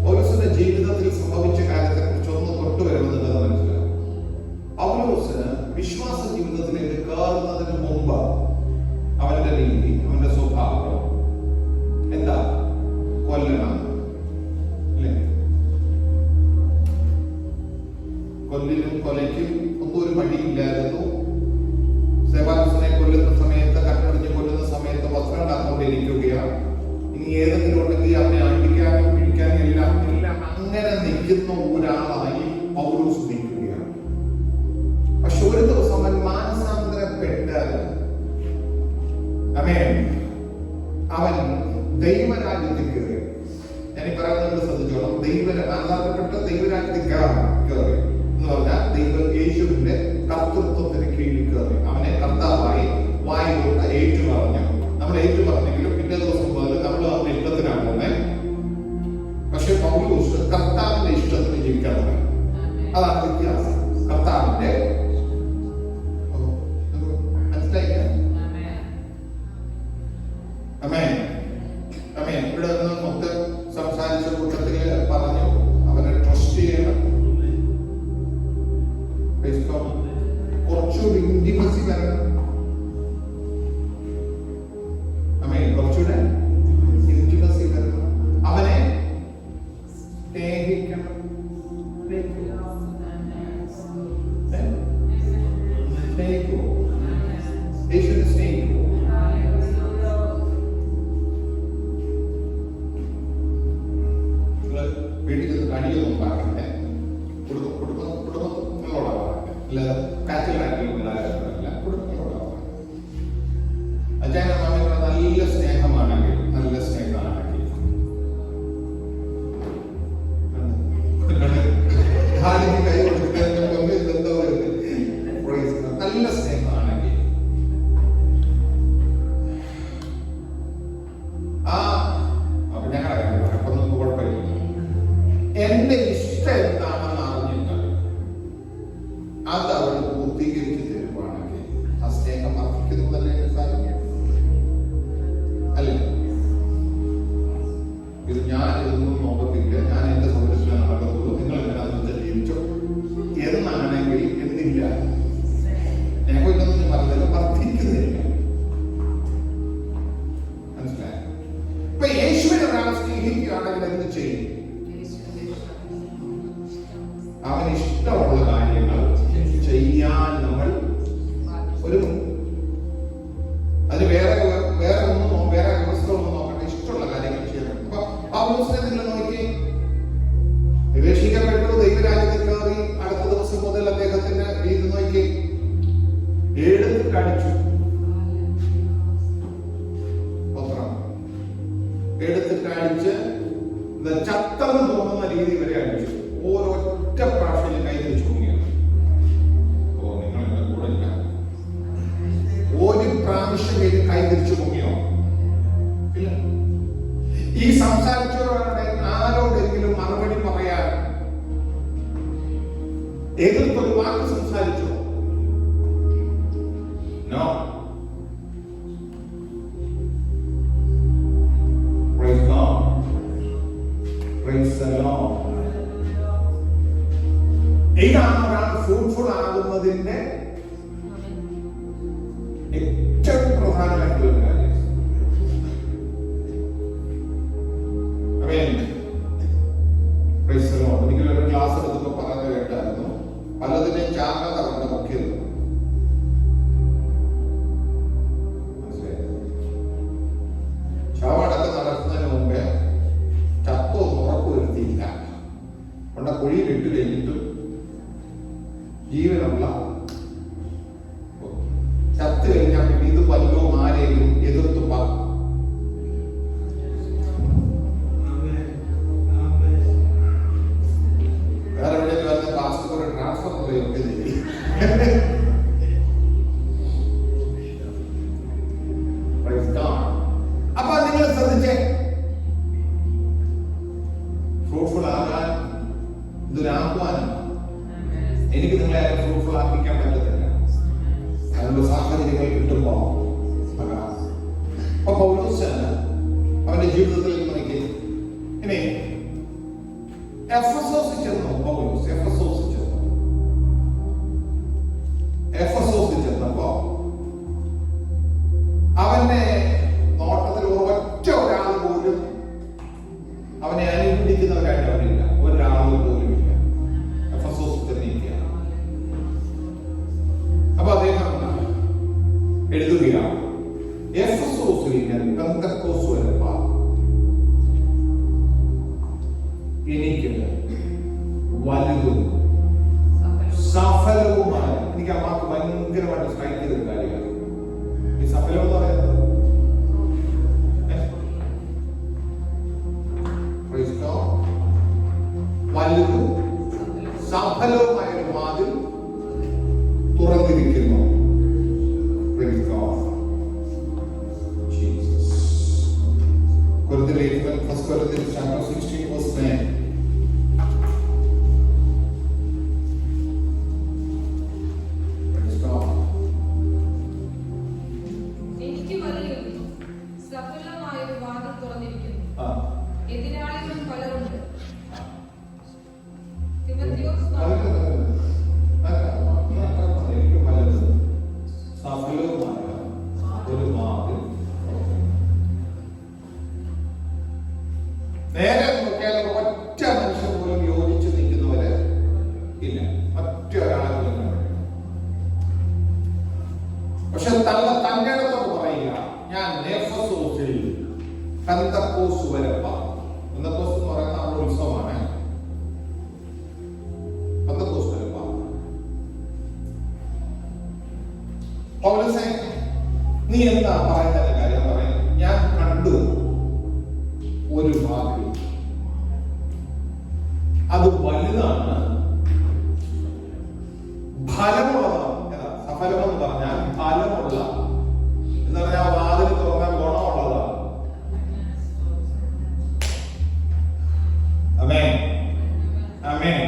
[SPEAKER 1] പൗലോസിന്റെ ജീവിതത്തിൽ സംഭവിച്ച കാര്യത്തെ കുറിച്ച് ഒന്ന് തൊട്ടു വരുമെന്നുള്ളത് മനസ്സിലാവും. പൗലോസ് വിശ്വാസ ജീവിതത്തിലേക്ക് കയറുന്നതിന് മുമ്പ് അവന്റെ രീതി, അവന്റെ സ്വഭാവം എന്താ? കൊല്ലണം, കൊല്ലിനും കൊലയ്ക്കും ഒന്നും ഒരു മടിയില്ലായിരുന്നു. സെബാസ്റ്റ്യനെ കൊല്ലുന്ന സമയത്ത്, കണ്ണടിഞ്ഞ് കൊല്ലുന്ന സമയത്ത് വസ്ത്രം ഉണ്ടാക്കൊണ്ടിരിക്കുകയാണ്. ഇനി ഏതെങ്കിലും ഉണ്ടെങ്കിൽ അവനെ അടിക്കാനും പിടിക്കാനും എല്ലാം അങ്ങനെ നിൽക്കുന്ന ഒരാളായി പൗലോസ് നിൽക്കുകയാണ്. പക്ഷെ ഒരു ദിവസം അവൻ മാനസാന്തരപ്പെട്ട് അവൻ ദൈവരാജ്യത്തിൽ കയറി. ഞാൻ ഈ പറയുന്നത് ശ്രദ്ധിച്ചോളാം. മാനസാന്തരപ്പെട്ട് ദൈവരാജ്യത്തിൽ കയറി എന്ന് പറഞ്ഞാൽ യേശുവിന്റെ കർത്തൃത്വത്തിന് കീഴിൽ കയറി. അവനെ കർത്താവായി വായിലൂടെ ഏറ്റുപറഞ്ഞു. നമ്മൾ ഏറ്റുപറഞ്ഞെങ്കിലും പിറ്റേ ദിവസം മുതൽ നമ്മൾ അവന്റെ ഇഷ്ടത്തിനാണ് പോകുന്നത്. പക്ഷെ പൗലോസ് കർത്താവിന്റെ ഇഷ്ടത്തിന് ജീവിക്കാൻ തുടങ്ങി. അതാണ് വ്യത്യാസം. കർത്താവിന്റെ ഇവിടെ നിന്ന് മൊത്തം സംസാരിച്ച കൂട്ടത്തില് പറഞ്ഞു അവനെ ട്രസ്റ്റ് ചെയ്യണം. കുറച്ചുകൂടി ഇന്റിമസി വരണം. കുറച്ചുകൂടെ ഇന്റിമസി വരണം. അവനെ സ്നേഹിക്കണം. സ്നേഹിക്കുമോ? യേശുവിനെ സ്നേഹിക്കുമോ? വീട്ടിൽ അടിയൊന്നും പാടില്ലേ? കുടുംബങ്ങളോടാണ് അല്ലാതെ കാറ്റലാക്കിയുള്ള കുടുംബങ്ങളോടാണ്. അച്ഛനും അമ്മയുടെ നല്ല സ്നേഹമാണെങ്കിൽ കൈ കൊടുക്കുന്നതിന് ഇതെന്തോ നല്ല സ്നേഹമാണെങ്കിൽ എന്റെ ഇഷ്ടം എന്താണെന്ന് അറിഞ്ഞിട്ട് അത് അവൾ പൂർത്തീകരിച്ച് തരുവാണെങ്കിൽ ആ സ്നേഹം അർപ്പിക്കുന്നതല്ലേ കാര്യം അല്ലേ? ഇത് ഞാൻ ഇതൊന്നും നോക്കത്തില്ല, ഞാൻ എന്റെ സൗകര്യത്തിലാണ് നടക്കത്തുള്ളൂ, നിങ്ങൾ എങ്ങനെയാണെന്ന് ജീവിച്ചോ എന്നാണെങ്കിൽ എന്നില്ല. ഞങ്ങൾക്കൊന്നും പറഞ്ഞത് വർദ്ധിക്കുന്നില്ല. മനസ്സിലായോ? ഇപ്പൊ യേശുവിനെ ഒരാളെ സ്നേഹിക്കുകയാണെങ്കിൽ എന്ത് ചെയ്യും? അവന് ഇഷ്ടമുള്ള കാര്യങ്ങൾ ചെയ്യാൻ നമ്മൾ ഒരു അടിച്ച് ചത്തെന്ന് തോന്നുന്ന രീതി വരെ അടിച്ചു. ഓരൊറ്റ പ്രാവശ്യം കൈ തിരിച്ചു പോവുകയാണ്. ഓ, നിങ്ങൾ എന്റെ കൂടെ ഇല്ല. ഒരു പ്രാവശ്യം കൈ തിരിച്ചു പോവുകയോ ഇല്ല. ഈ സംസാരിച്ചവരുടെ ആരോടെങ്കിലും മറുപടി പറയാൻ എതിർത്തൊരു വാക്ക് സംസാരിച്ചോ? No. Praise God. Praise the Lord. ഇതാണ് ഒരാൾ ഫ്രൂട്ട്ഫുൾ ആകുന്നതിന്റെ ഏറ്റവും പ്രധാനമായിട്ടുള്ള കാര്യം. Praise the Lord. ഒരിക്കലൊരു ക്ലാസ് എടുത്തപ്പോൾ പറഞ്ഞു കേട്ടായിരുന്നു, പലതിനെയും ജാഗ്രത കൊണ്ട് നോക്കിയത്. ശവമടക്കം നടക്കുന്നതിന് മുമ്പേ ചത്തോ ഉറപ്പുവരുത്തിയില്ല. കൊണ്ട് കുഴിയിൽ ഇട്ട് കഴിഞ്ഞിട്ടും ജീവനുള്ള ചത്ത് കഴിഞ്ഞാൽ പിന്നെ ഇത് വല്ലോ ആരെങ്കിലും എതിർത്ത് പറയും. വേറെ എവിടെയെങ്കിലും വന്ന പാസ്പോർട്ട് ഒരു ട്രാൻസ്ഫർ ഒക്കെ ചെയ്യും. അപ്പൊ നിങ്ങൾ ശ്രദ്ധിച്ചേ, ഫ്രൂട്ട്ഫുൾ ആകാൻ ഇതൊരു ആഹ്വാനം. എനിക്ക് നിങ്ങളെ ഫ്രൂട്ട്ഫുൾ ആക്കിക്കാൻ പറ്റത്തില്ല. അതിനുള്ള സാഹചര്യങ്ങൾ കിട്ടുമ്പോ അപ്പൊ പൗലോസ് അവന്റെ ജീവിതത്തിലേക്ക് നോക്കി. ഇനി എഫെസോസിൽ ചെന്നു. പൗലോസ് എഫെസോസിൽ ചെന്നപ്പോ അവന്റെ നോട്ടത്തിൽ ഒറ്റ ഒരാൾ പോലും അവനെ അനുകൂലിക്കുന്നവരായിട്ട് അവരില്ല. ഒരാൾ പോലും ഇല്ല. എഫെസോസിൽ ചെന്നിരിക്കുകയാണ്. അപ്പൊ അദ്ദേഹം എഴുതുകയാണ്, എഫെസോസിൽ ഞാൻ പെന്തക്കോസ് വരെ എനിക്ക് വലുതും സഫലവുമായ, എനിക്ക് ആ വാക്ക് ഭയങ്കരമായിട്ട് സ്ട്രൈക്ക് ചെയ്തൊരു കാര്യമാണ്. ഈ സഫലം എന്ന് പറയുന്നത് വലുതും സഫലവുമായ ഒരു വാതിൽ തുറന്നിരിക്കുന്നു.
[SPEAKER 2] എതിരാളികളും പലരുണ്ട്.
[SPEAKER 1] നേരെ നോക്കിയാൽ ഒറ്റ മനുഷ്യൻ പോലും യോജിച്ച് നിൽക്കുന്നവര് ഇല്ല. ഒറ്റ ഒരാളെ. പക്ഷെ തന്റെ അടുത്തോട് പറയുക, ഞാൻ എഫെസോസിൽ പെന്തക്കോസ് വരെ. പെന്തക്കോസ് എന്ന് പറയുന്ന നമ്മുടെ ഉത്സവമാണ്. പെന്തക്കോസ് വരെ പൗലോസേ, നീ എന്താ പറയുന്ന കാര്യം പറയുന്നത്? ഞാൻ കണ്ടു ഒരു വാതിൽ, അത് വലുതാണ്, ഫലമുള്ളതാണ്. സഫലമെന്ന് പറഞ്ഞാൽ ഫലമുള്ള എന്ന് പറഞ്ഞാൽ വാതിൽ തുറക്കാൻ ഗുണമുള്ളതാണ്. ആമേൻ, ആമേൻ.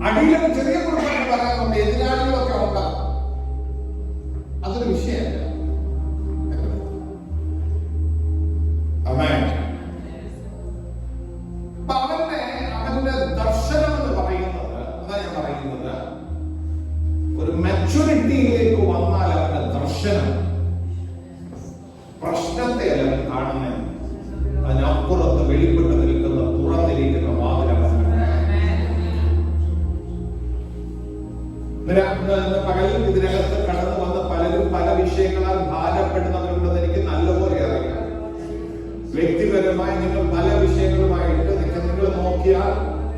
[SPEAKER 1] അടിയിലൊക്കെ ചെറിയ കുടുംബങ്ങൾ പറയാറുണ്ട്, എതിരാളികളൊക്കെ ഉണ്ടാകും. അതൊരു വിഷയമല്ല. ആമേൻ. അവന്റെ ദർശനം എന്ന് പറയുന്നത്, അതാ ഞാൻ പറയുന്നത്, ഒരു മെച്യൂരിറ്റിയിലേക്ക് വന്നാൽ അവന്റെ ദർശനം പ്രശ്നത്തെ അല്ല കാണുന്നത്, അതിനപ്പുറത്ത് വെളിപ്പെട്ട് നിൽക്കുന്ന തുറന്നിരിക്കുന്ന വാതിലാണ്. പകലും ഇതിനകത്ത് കടന്നു വന്ന പലരും പല വിഷയങ്ങളാൽ ഭാരപ്പെടുന്നവരുണ്ടെന്ന് എനിക്ക് നല്ലപോലെ അറിയാം. വ്യക്തിപരമായി നിങ്ങൾ പല വിഷയങ്ങളുമായിട്ട് നിങ്ങൾ നോക്കിയാൽ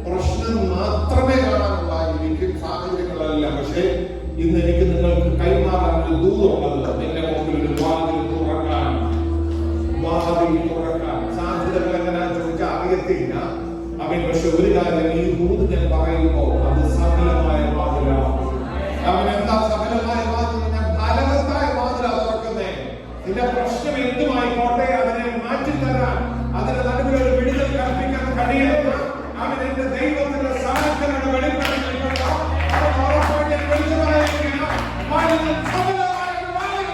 [SPEAKER 1] പ്രശ്നം മാത്രമേ കാണാനുള്ളായിരിക്കും, സാഹചര്യങ്ങളല്ല. പക്ഷേ ഇന്ന് എനിക്ക് നിങ്ങൾക്ക് കൈമാറാൻ ഒരു ദൂതുള്ളത്, എന്റെ മുമ്പിൽ ഒരു വാതിൽ തുറക്കാൻ സാധ്യത അവൻ പക്ഷെ ഒരു കാര്യം ഈ ദൂത് ഞാൻ പറയുമ്പോൾ അത് സഫലമായ വാതിലാണ്. അവൻ എന്താ സഫലമായ വാതിൽ? ഞാൻ ഫലവത്തായ വാതിലാ തുറക്കുന്നേ. നിന്റെ പ്രശ്നം എന്തുമായിക്കോട്ടെ അതിനെ മാറ്റിത്തരാൻ, അതിന്റെ നടുവിൽ ഒരു വിടുതൽ കൽപ്പിക്കാൻ കഴിയുന്ന അവൻ എന്റെ ദൈവത്തിന്റെ സാധനങ്ങളുടെ വെളിപ്പെടുത്തി അവൻ ഉറപ്പായിട്ട് വെളിച്ചമായിരിക്കണം. സഫലമായ വാതിൽ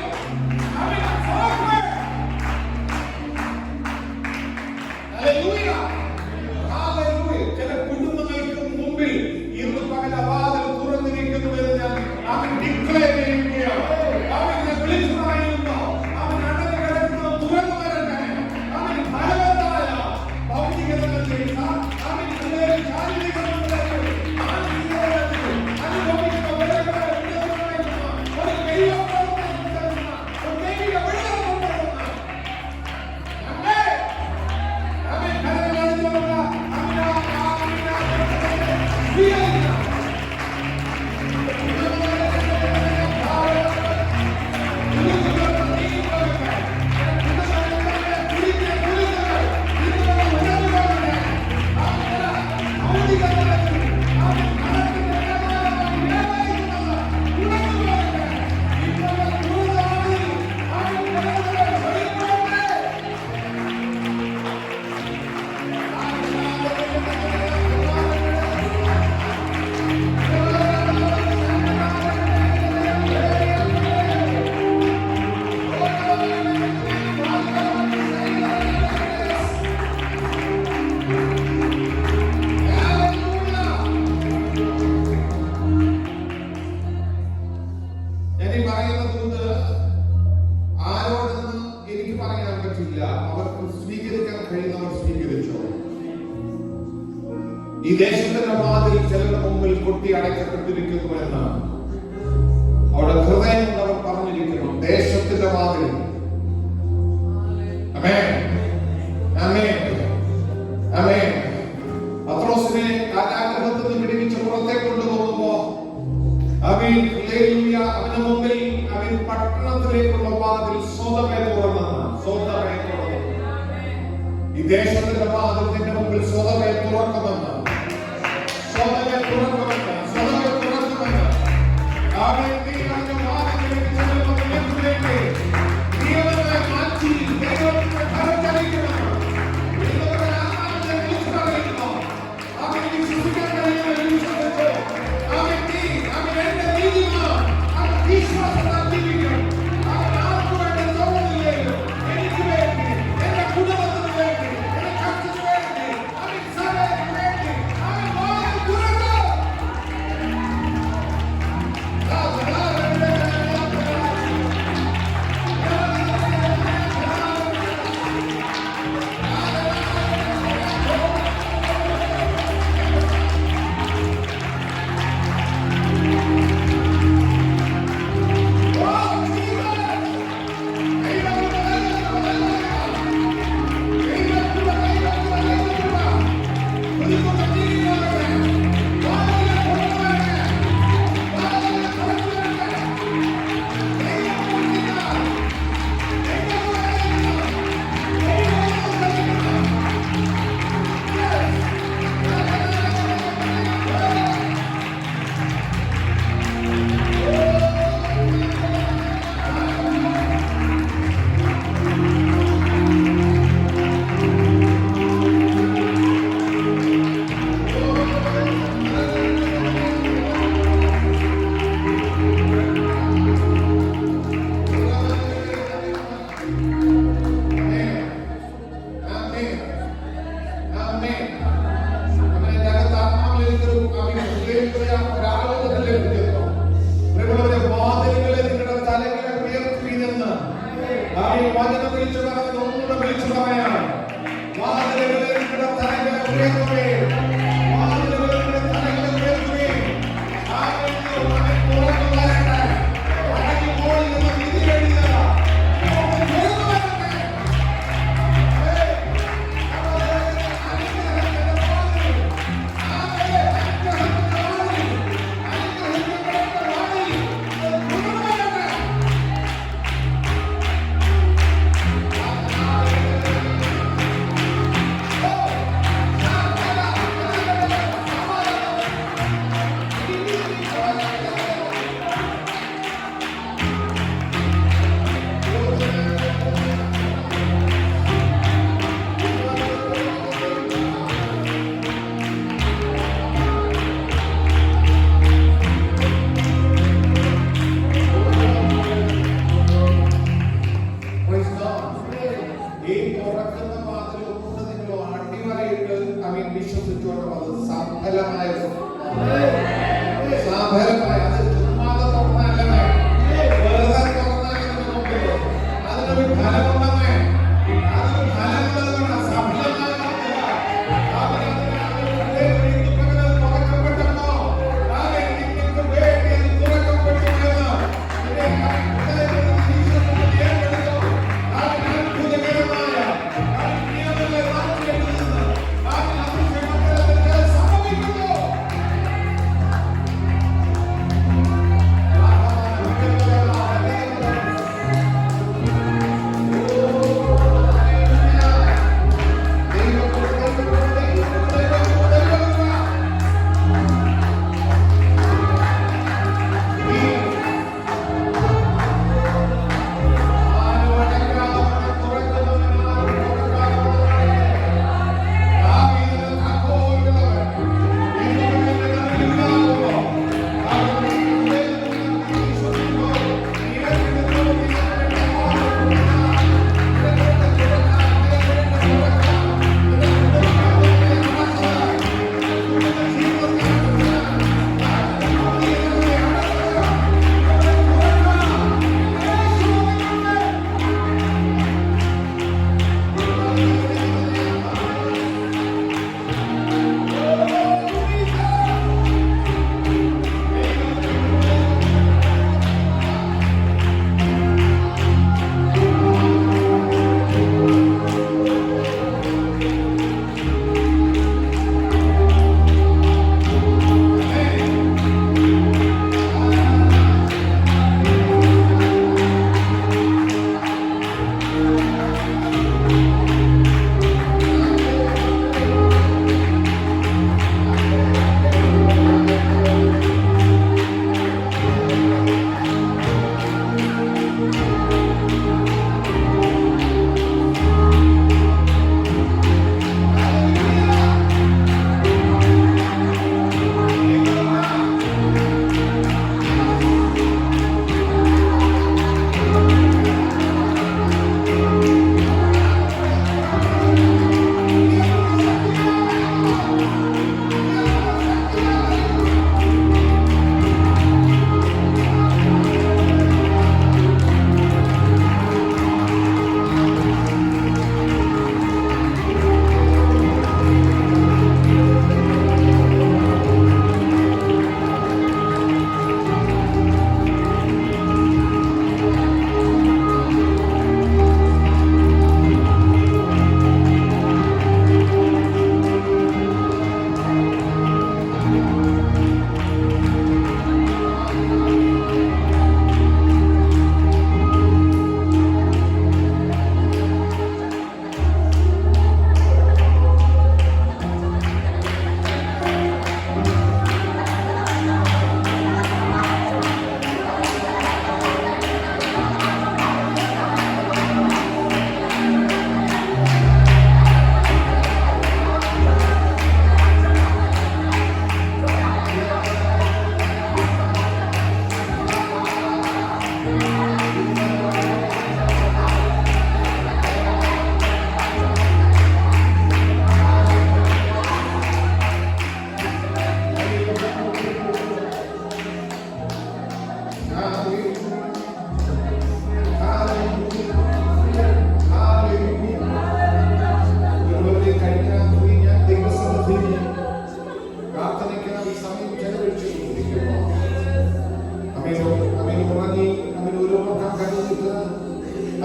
[SPEAKER 1] അവൻ ചില കുടുംബങ്ങൾക്ക് മുമ്പിൽ ഇന്ന് പകൽ വാതിൽ തുറന്നിരിക്കുന്നുവെന്ന് ഞാൻ അവൻ ഡിക്ലെയർ ചെയ്യുകയാണ്. അവനെ വിളിച്ചു പറയുന്നു, അവൻ അടഞ്ഞു കിടക്കുന്ന തുറന്നു വരട്ടെ. അവൻ ഫലവത്തായ ഭൗതികതകളിൽ അവൻ ശാരീരിക ഈ ദേശത്തിന്റെ വാതിൽ ചിലരുടെ മുമ്പിൽ കൊട്ടി അടയ്ക്കപ്പെട്ടിരിക്കുന്നുവെന്ന് അവിടെ ഹൃദയം എന്നവർ പറഞ്ഞിരിക്കുന്നു. ദേശത്തിന്റെ വാതിൽ. ആമേൻ, ആമേൻ, ആമേൻ. പത്രോസിനെ കാരാഗൃഹത്തിൽ നിന്ന് വിടുവിച്ച് പുറത്തേക്ക് കൊണ്ടുപോകുമ്പോ അവൻ അവന്റെ മുമ്പിൽ അവൻ പട്ടണത്തിലേക്കുള്ള വാതിൽ സ്വതമേ തുറന്നെന്ന്. സ്വതമേ തുറന്നു. ഈ ദേശത്തിന്റെ വാതിൽ നിന്റെ മുമ്പിൽ സ്വതമേ തുറക്കുമെന്ന്. സ്വതമേ തുറക്കുമെന്ന്. സ്വതമേ തുറക്കുമെന്ന്. അവൻ ദൈവത്തിന്റെ വാതിലിലേക്ക് ചെല്ലുന്നതിലേക്ക് ദൈവത്തെ മാറ്റി ദൈവത്തെ കരചലിക്കണം. ദൈവത്തെ ആത്മാവിനെ വിളിച്ചു പറയുന്നു. അവൻ വിശ്വസിക്കാൻ കഴിയുന്ന വിശ്വസിച്ചു. അവൻ എന്റെ നീതിമാൻ. അവൻ വിശ്വാസത്താൽ ജീവിക്കും. അവൻ ആർക്കു വേണ്ടി തോന്നുന്നില്ലല്ലോ. എനിക്ക് വേണ്ടി, എന്റെ കുടുംബത്തിന് വേണ്ടി, എന്റെ കർത്തന് വേണ്ടി, അവൻ സഭയ്ക്ക് വേണ്ടി അവൻ വാതിൽ തുറന്നു.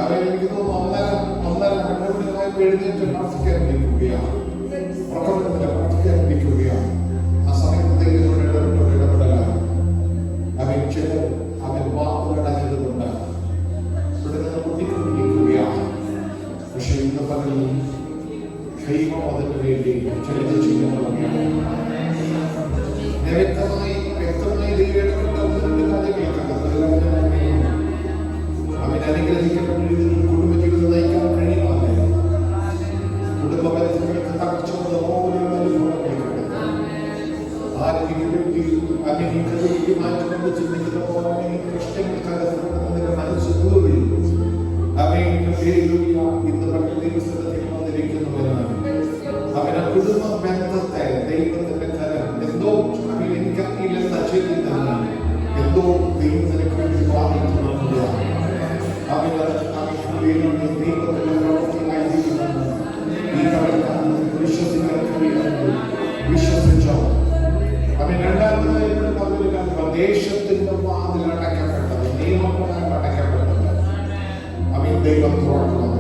[SPEAKER 1] അവൻ എനിക്ക് തോന്നുന്നു 1:30 മണിയായപ്പോൾ എഴുന്നേറ്റ് പ്രാർത്ഥിക്കാൻ ഇരിക്കുകയാണ്. പ്രാർത്ഥിക്കാൻ ഇരിക്കുകയാണ്. ആ സമയത്തേക്ക് ഇടപെടലാണ്. അവൻ ചിലർ അവൻ വാക്കുകളടഞ്ഞതുകൊണ്ട് ഇവിടെ നിന്ന് പൊട്ടിക്കൊണ്ടിരിക്കുകയാണ്. പക്ഷെ ഇന്ന് പകൽ ദൈവം അതിനു വേണ്ടി ചിലത് ചെയ്യുന്നവരാണ്. വ്യക്തമായി ദൈവം അവൻ അനുഗ്രഹിക്കപ്പെട്ട രീതിയിൽ കുടുംബജീവിതം നയിക്കാൻ കഴിയുവാനേ കുടുംബ ബന്ധങ്ങൾക്ക് തകർച്ച മാറ്റിക്കൊണ്ട് ചിന്തിക്കുന്ന പോലെ പ്രശ്നങ്ങൾ മനസ്സ് കൂടി അവൻ ഇന്ന് ദൈവസ്ഥലത്തിൽ വന്നിരിക്കുന്നുവെന്നാണ്. അവന്റെ കുടുംബ ബന്ധത്തെ ദൈവത്തിന്റെ കരം എന്തോ എനിക്കറിയില്ലെന്ന ചെയ്തിട്ടാണ് എന്തോ ദൈവത്തിനൊക്കെ വേണ്ടി വാദിക്കുന്നുണ്ട്. ദൈവത്തിന്റെ പ്രവർത്തിയായിരിക്കുന്നു. ഈ കടക്കാരൻ വിശ്വസിക്കാൻ കഴിയുന്നത് വിശ്വസിച്ചോ. അവൻ രണ്ടാമതായി ദേശത്തിന്റെ വാതിൽ അടയ്ക്കപ്പെട്ടത് നിയമപ്രകാരം അടയ്ക്കപ്പെട്ടത് അവൻ ദൈവം തുറക്കണം.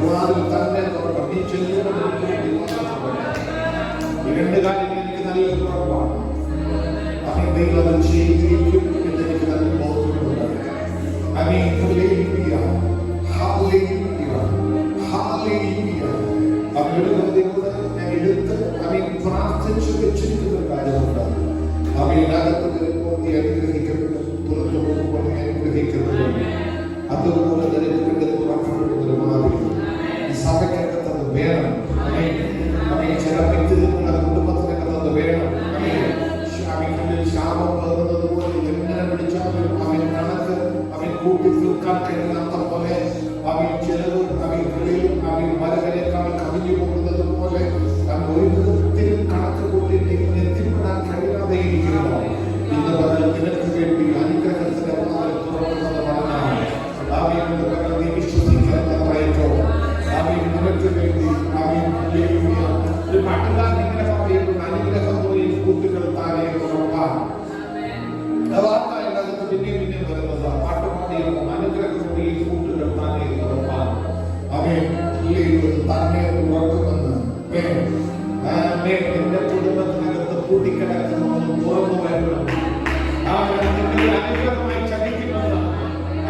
[SPEAKER 1] വാതിൽ തന്നെ തുറക്കണം. നീ ചെല്ലുന്ന ഈ രണ്ട് കാര്യങ്ങൾ എനിക്ക് നല്ല ഉറപ്പാണ്. അവൻ ദൈവം ചെയ്തിരിക്കും എന്ന് എനിക്ക് നല്ല ബോധ്യമുണ്ട്. അവൻ ഞാൻ എടുത്ത് അവൻ പ്രാർത്ഥിച്ചു വെച്ചിരിക്കുന്ന കാര്യമുണ്ട്. അവനകത്ത് വരുമ്പോൾ നീ അനുഗ്രഹിക്കപ്പെടും, പുറത്തു പോകുമ്പോൾ നീ അനുഗ്രഹിക്കപ്പെടും. അതുപോലെ നിനക്ക് തുറക്കപ്പെടുന്നൊരു മാറി ഈ സഭയ്ക്കകത്തത് വേണം. ചില വ്യക്തികളുടെ കുടുംബത്തിനകത്തത് വേണം. ശാപം പകർന്നത് പോലെ എങ്ങനെ പിടിച്ചാലും അവൻ കണക്ക് അവൻ കൂട്ടി തീർക്കാൻ കഴിയാത്ത പോലെ അവൻ ചിലവ് അവൻ മരകരേക്കാൾ കവിഞ്ഞു പോകുന്നത് പോലെ ഒരു വിധത്തിലും കണക്ക് കൂട്ടിയിട്ട് എത്തിപ്പെടാൻ കഴിയാതെ ഇരിക്കുന്നു. ഇന്ന് പറഞ്ഞാൽ നിനക്ക് വേണ്ടി അനുഗ്രഹത്തിന്റെ വാതിൽ തുറക്കുന്നത് പറഞ്ഞാൽ അവൻ നീ വിശ്വസിക്കാൻ പറയട്ടോ. അവൻ നിനക്ക് വേണ്ടി ഒരു പാട്ടുകാരൻ ഇങ്ങനെ പറയുന്നു, അനുഗ്രഹം പോയി കൂട്ടുകൾ താഴെ തുറക്കാം. വാർത്തയിനകത്ത് പിന്നെ വരുന്നത് പാട്ടുപാടിയും അനുഗ്രഹം പോയി കൂട്ടുകൾ താഴെ തുറക്കാൻ അവൻ തന്നെ തുറക്കുമെന്ന്. എന്റെ കുടുംബത്തിനകത്ത് കൂട്ടിക്കിടക്കുന്നൊന്നും തുറന്നു വരണം. അനുഗ്രഹമായി ചലിക്കുമെന്ന്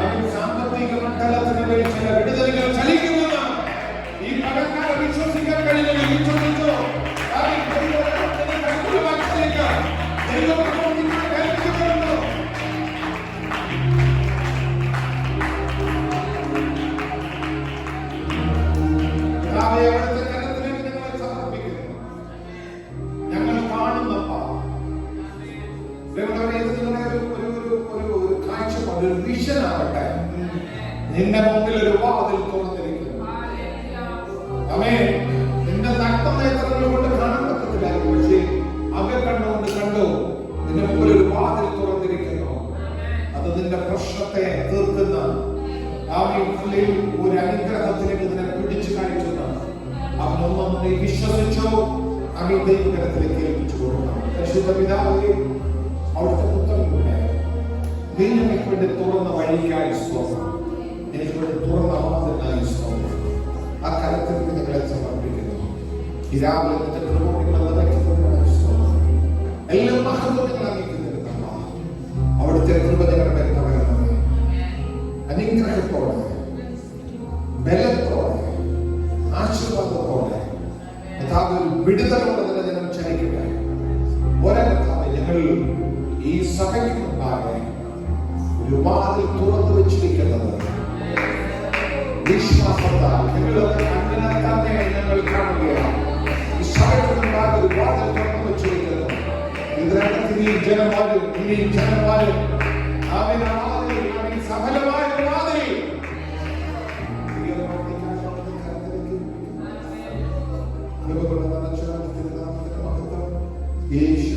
[SPEAKER 1] അവൻ സാമ്പത്തിക മണ്ഡലത്തിന് ചില വിടുതലുകൾ ചലിക്കുമെന്ന് ഈ പകൽക്കാലം വിശ്വസിക്കാൻ കഴിയുന്നത് വിശ്വസിച്ചോ. ഞങ്ങൾ കാണുന്നപ്പ ഒരു കാഴ്ചപ്പാട്, ഒരു വിഷനാവട്ടെ. നിന്റെ മുമ്പിൽ ഒരു വാതിൽ തുറന്നിരിക്കുന്നു. ആമേൻ. നിന്റെ നഗ്നനേത്രങ്ങൾ കൊണ്ട് കാണാൻ പറ്റത്തില്ലായിരുന്നു, പക്ഷേ അകക്കണ്ണുകൊണ്ട് കണ്ടു. നിന്റെ മുമ്പിൽ ഒരു വാതിൽ തുറന്നിരിക്കുന്നു. അത് നിന്റെ പ്രശ്നത്തെ തീർക്കുന്ന ഒരു അനുഗ്രഹത്തിലേക്ക് നിന്നെ പിടിച്ചു കയറ്റുന്ന അവനൊന്നും നീ വിശ്വസിച്ചോ. അവൻ ദൈവകരത്തിലേക്ക് ഏൽപ്പിച്ചു കൊടുക്കണം. പരിശുദ്ധ പിതാവേ, അവിടുത്തെ പുത്രനിലൂടെ നീ എനിക്ക് വേണ്ടി തുറന്ന വഴിക്കായി സ്തോത്രം. എനിക്ക് വേണ്ടി തുറന്ന വാതിലിനായി സ്തോത്രം. ആ കരത്തിൽ നിങ്ങളെ സമർപ്പിക്കുന്നു. ഈ രാവിലെ എല്ലാ മഹത്വങ്ങൾ അറിയിക്കുന്നില്ല. അവിടുത്തെ കൃപകളുടെ തകർന്നേ അനുഗ്രഹത്തോടെ ബലത്തോടെ ആശീർവാദത്തോടെ വിടുതലോടെ തന്നെ ജനം ചലിക്കട്ടെ. ഒരേ കർത്താവേ, ഞങ്ങൾ ഈ സഭയ്ക്ക് മുമ്പാകെ ഒരു വാതിൽ തുറന്നു വെച്ചിരിക്കുന്നത് വിശ്വാസത്താൽ ഞങ്ങൾ കാണുകയാണ്. ഈ സഭയ്ക്ക് മുമ്പാകെ ഒരു വാതിൽ തുറന്നു വെച്ചിരിക്കുന്നത് ഇതിനകത്ത് ഇനിയും ജനമാരും സഫലമായ വാതിൽ യേശു